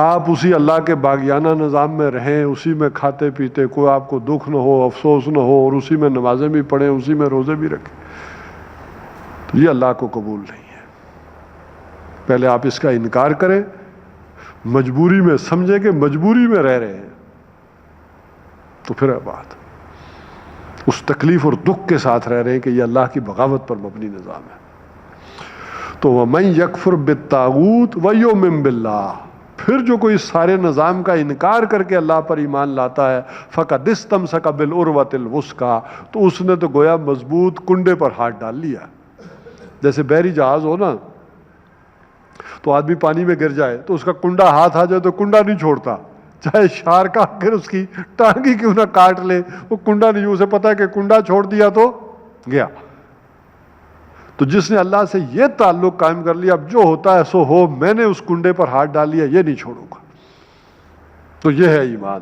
آپ اسی اللہ کے باغیانہ نظام میں رہیں، اسی میں کھاتے پیتے، کوئی آپ کو دکھ نہ ہو، افسوس نہ ہو، اور اسی میں نمازیں بھی پڑھیں، اسی میں روزے بھی رکھیں، تو یہ اللہ کو قبول نہیں ہے. پہلے آپ اس کا انکار کریں، مجبوری میں سمجھیں کہ مجبوری میں رہ رہے ہیں، تو پھر ہے بات. اس تکلیف اور دکھ کے ساتھ رہ رہے ہیں کہ یہ اللہ کی بغاوت پر مبنی نظام ہے. تو وَمَن يَكْفُرْ بِالطَّاغُوتِ وَيُؤْمِن بِاللَّهِ، پھر جو کوئی سارے نظام کا انکار کر کے اللہ پر ایمان لاتا ہے، فَقَدِ اسْتَمْسَكَ بِالْعُرْوَةِ الْوُثْقَىٰ، تو اس نے تو گویا مضبوط کنڈے پر ہاتھ ڈال لیا. جیسے بحری جہاز ہو نا، تو آدمی پانی میں گر جائے تو اس کا کنڈا ہاتھ آ جائے تو کنڈا نہیں چھوڑتا، چاہے شارک آ کر اس کی ٹانگ ہی کیوں نہ کاٹ لے، وہ کنڈا نہیں، اسے پتا ہے کہ کنڈا چھوڑ دیا تو گیا. تو جس نے اللہ سے یہ تعلق قائم کر لیا، اب جو ہوتا ہے سو ہو، میں نے اس کنڈے پر ہاتھ ڈال لیا، یہ نہیں چھوڑوں گا. تو یہ ہے ایمان.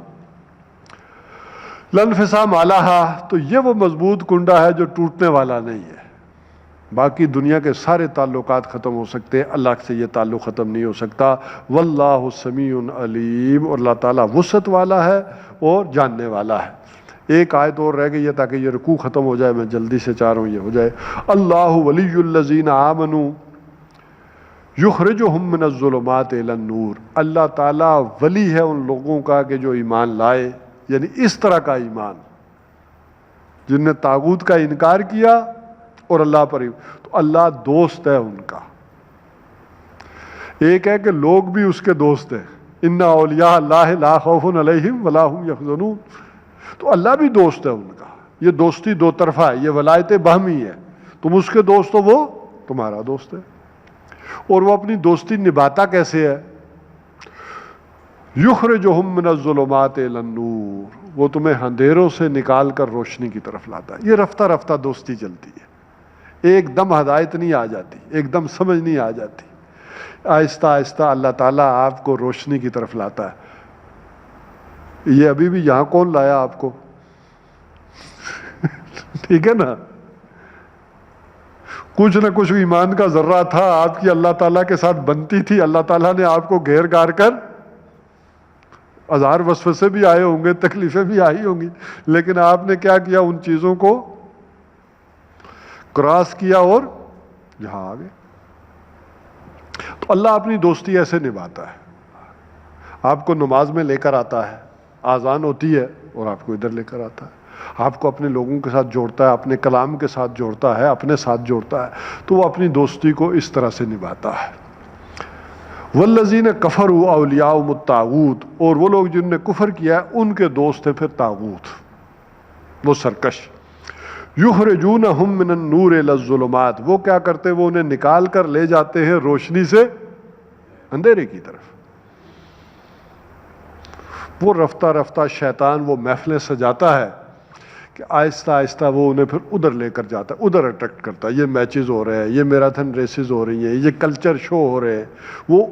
لَانْفِصَامَ عَلَیہَا، تو یہ وہ مضبوط کنڈا ہے جو ٹوٹنے والا نہیں ہے. باقی دنیا کے سارے تعلقات ختم ہو سکتے ہیں، اللہ سے یہ تعلق ختم نہیں ہو سکتا. واللہ سمیع علیم، اور اللہ تعالیٰ وسعت والا ہے اور جاننے والا ہے. ایک آیت اور رہ گئی ہے تاکہ یہ رکوع ختم ہو جائے، میں جلدی سے چاہ رہا ہوں یہ ہو جائے. اللہ ولی الذین آمنوا یخرجہم من الظلمات الی النور، اللہ تعالیٰ ولی ہے ان لوگوں کا کہ جو ایمان لائے، یعنی اس طرح کا ایمان جن نے طاغوت کا انکار کیا اور اللہ پر، تو اللہ دوست ہے ان کا. ایک ہے کہ لوگ بھی اس کے دوست ہیں، ان اولیاء اللہ لا خوف علیہم ولا هم یحزنون، تو اللہ بھی دوست ہے ان کا. یہ دوستی دو طرفہ ہے، یہ ولایت باہمی ہے، تم اس کے دوست ہو، وہ تمہارا دوست ہے. اور وہ اپنی دوستی نبھاتا کیسے ہے؟ یخرجہم من الظلمات الی النور، وہ تمہیں اندھیروں سے نکال کر روشنی کی طرف لاتا ہے. یہ رفتہ رفتہ دوستی چلتی ہے، ایک دم ہدایت نہیں آ جاتی، ایک دم سمجھ نہیں آ جاتی، آہستہ آہستہ اللہ تعالیٰ آپ کو روشنی کی طرف لاتا ہے. یہ ابھی بھی یہاں کون لایا آپ کو؟ ٹھیک ہے نا، کچھ نہ کچھ ایمان کا ذرہ تھا آپ کی، اللہ تعالیٰ کے ساتھ بنتی تھی، اللہ تعالیٰ نے آپ کو گھیر گار کر، ہزار وسوسے بھی آئے ہوں گے، تکلیفیں بھی آئی ہوں گی، لیکن آپ نے کیا کیا؟ ان چیزوں کو کراس کیا اور یہاں آ گئے. تو اللہ اپنی دوستی ایسے نبھاتا ہے. آپ کو نماز میں لے کر آتا ہے، آذان ہوتی ہے اور آپ کو ادھر لے کر آتا ہے، آپ کو اپنے لوگوں کے ساتھ جوڑتا ہے، اپنے کلام کے ساتھ جوڑتا ہے، اپنے ساتھ جوڑتا ہے. تو وہ اپنی دوستی کو اس طرح سے نبھاتا ہے. والذین کفروا اولیاءہم الطاغوت، اور وہ لوگ جن نے کفر کیا ہے ان کے دوست ہیں پھر طاغوت، وہ سرکش. یخرجونہم من النور الی الظلمات، وہ کیا کرتے ہیں؟ وہ انہیں نکال کر لے جاتے ہیں روشنی سے اندھیرے کی طرف. وہ رفتہ رفتہ شیطان وہ محفلیں سجاتا ہے کہ آہستہ آہستہ وہ انہیں پھر ادھر لے کر جاتا ہے، ادھر اٹریکٹ کرتا ہے، یہ میچز ہو رہے ہیں، یہ میراتھن ریسز ہو رہی ہیں، یہ کلچر شو ہو رہے ہیں، وہ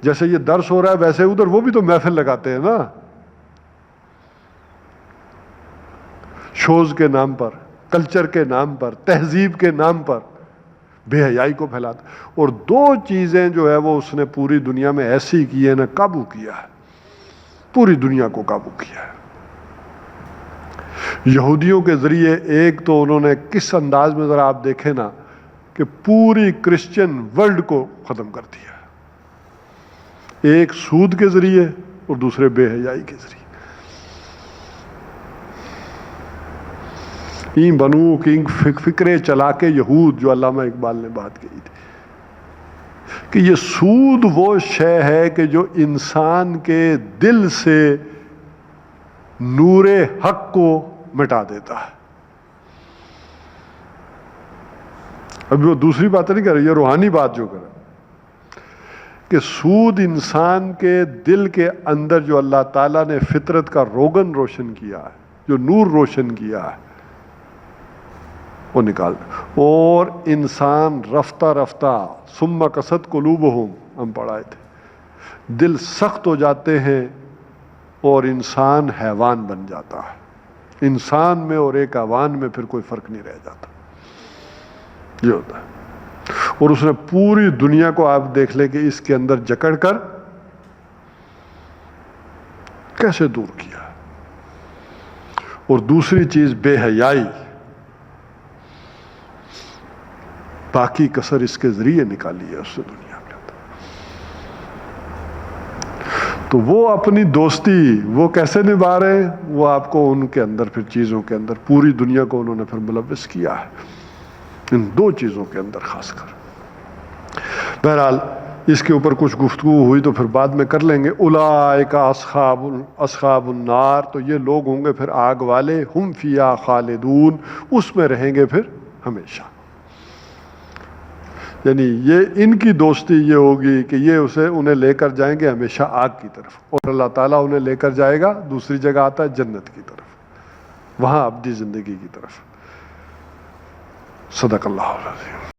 جیسے یہ درس ہو رہا ہے ویسے ادھر وہ بھی تو محفل لگاتے ہیں نا، شوز کے نام پر، کلچر کے نام پر، تہذیب کے نام پر بے حیائی کو پھیلاتا. اور دو چیزیں جو ہے وہ اس نے پوری دنیا میں ایسی کی ہے نا، قابو کیا ہے، پوری دنیا کو قابو کیا ہے. یہودیوں کے ذریعے ایک تو انہوں نے کس انداز میں ذرا آپ دیکھیں نا کہ پوری کرسچن ورلڈ کو ختم کر دیا، ایک سود کے ذریعے اور دوسرے بے حیائی کے ذریعے. این بنو کی فکرے چلا کے یہود، جو علامہ اقبال نے بات کہی تھی کہ یہ سود وہ شے ہے کہ جو انسان کے دل سے نور حق کو مٹا دیتا ہے. ابھی وہ دوسری بات نہیں کر رہی، یہ روحانی بات جو کر رہا کہ سود انسان کے دل کے اندر جو اللہ تعالیٰ نے فطرت کا روغن روشن کیا ہے، جو نور روشن کیا ہے، وہ نکال دے. اور انسان رفتہ رفتہ ثم قست قلوبہم، ہم پڑھائے تھے، دل سخت ہو جاتے ہیں اور انسان حیوان بن جاتا ہے. انسان میں اور ایک حیوان میں پھر کوئی فرق نہیں رہ جاتا. یہ ہوتا ہے. اور اس نے پوری دنیا کو آپ دیکھ لیں کہ اس کے اندر جکڑ کر کیسے دور کیا. اور دوسری چیز بے حیائی، باقی کسر اس کے ذریعے نکالی ہے اس سے دنیا کے اندر. تو وہ اپنی دوستی وہ کیسے نبھا رہے ہیں، وہ آپ کو ان کے اندر پھر چیزوں کے اندر پوری دنیا کو انہوں نے پھر ملوث کیا ہے، ان دو چیزوں کے اندر خاص کر. بہرحال اس کے اوپر کچھ گفتگو ہوئی تو پھر بعد میں کر لیں گے. اولئک اصحاب النار، تو یہ لوگ ہوں گے پھر آگ والے، ہم فیہا خالدون، اس میں رہیں گے پھر ہمیشہ. یعنی یہ ان کی دوستی یہ ہوگی کہ یہ انہیں لے کر جائیں گے ہمیشہ آگ کی طرف، اور اللہ تعالیٰ انہیں لے کر جائے گا دوسری جگہ آتا ہے جنت کی طرف، وہاں ابدی زندگی کی طرف. صدق اللہ العظیم.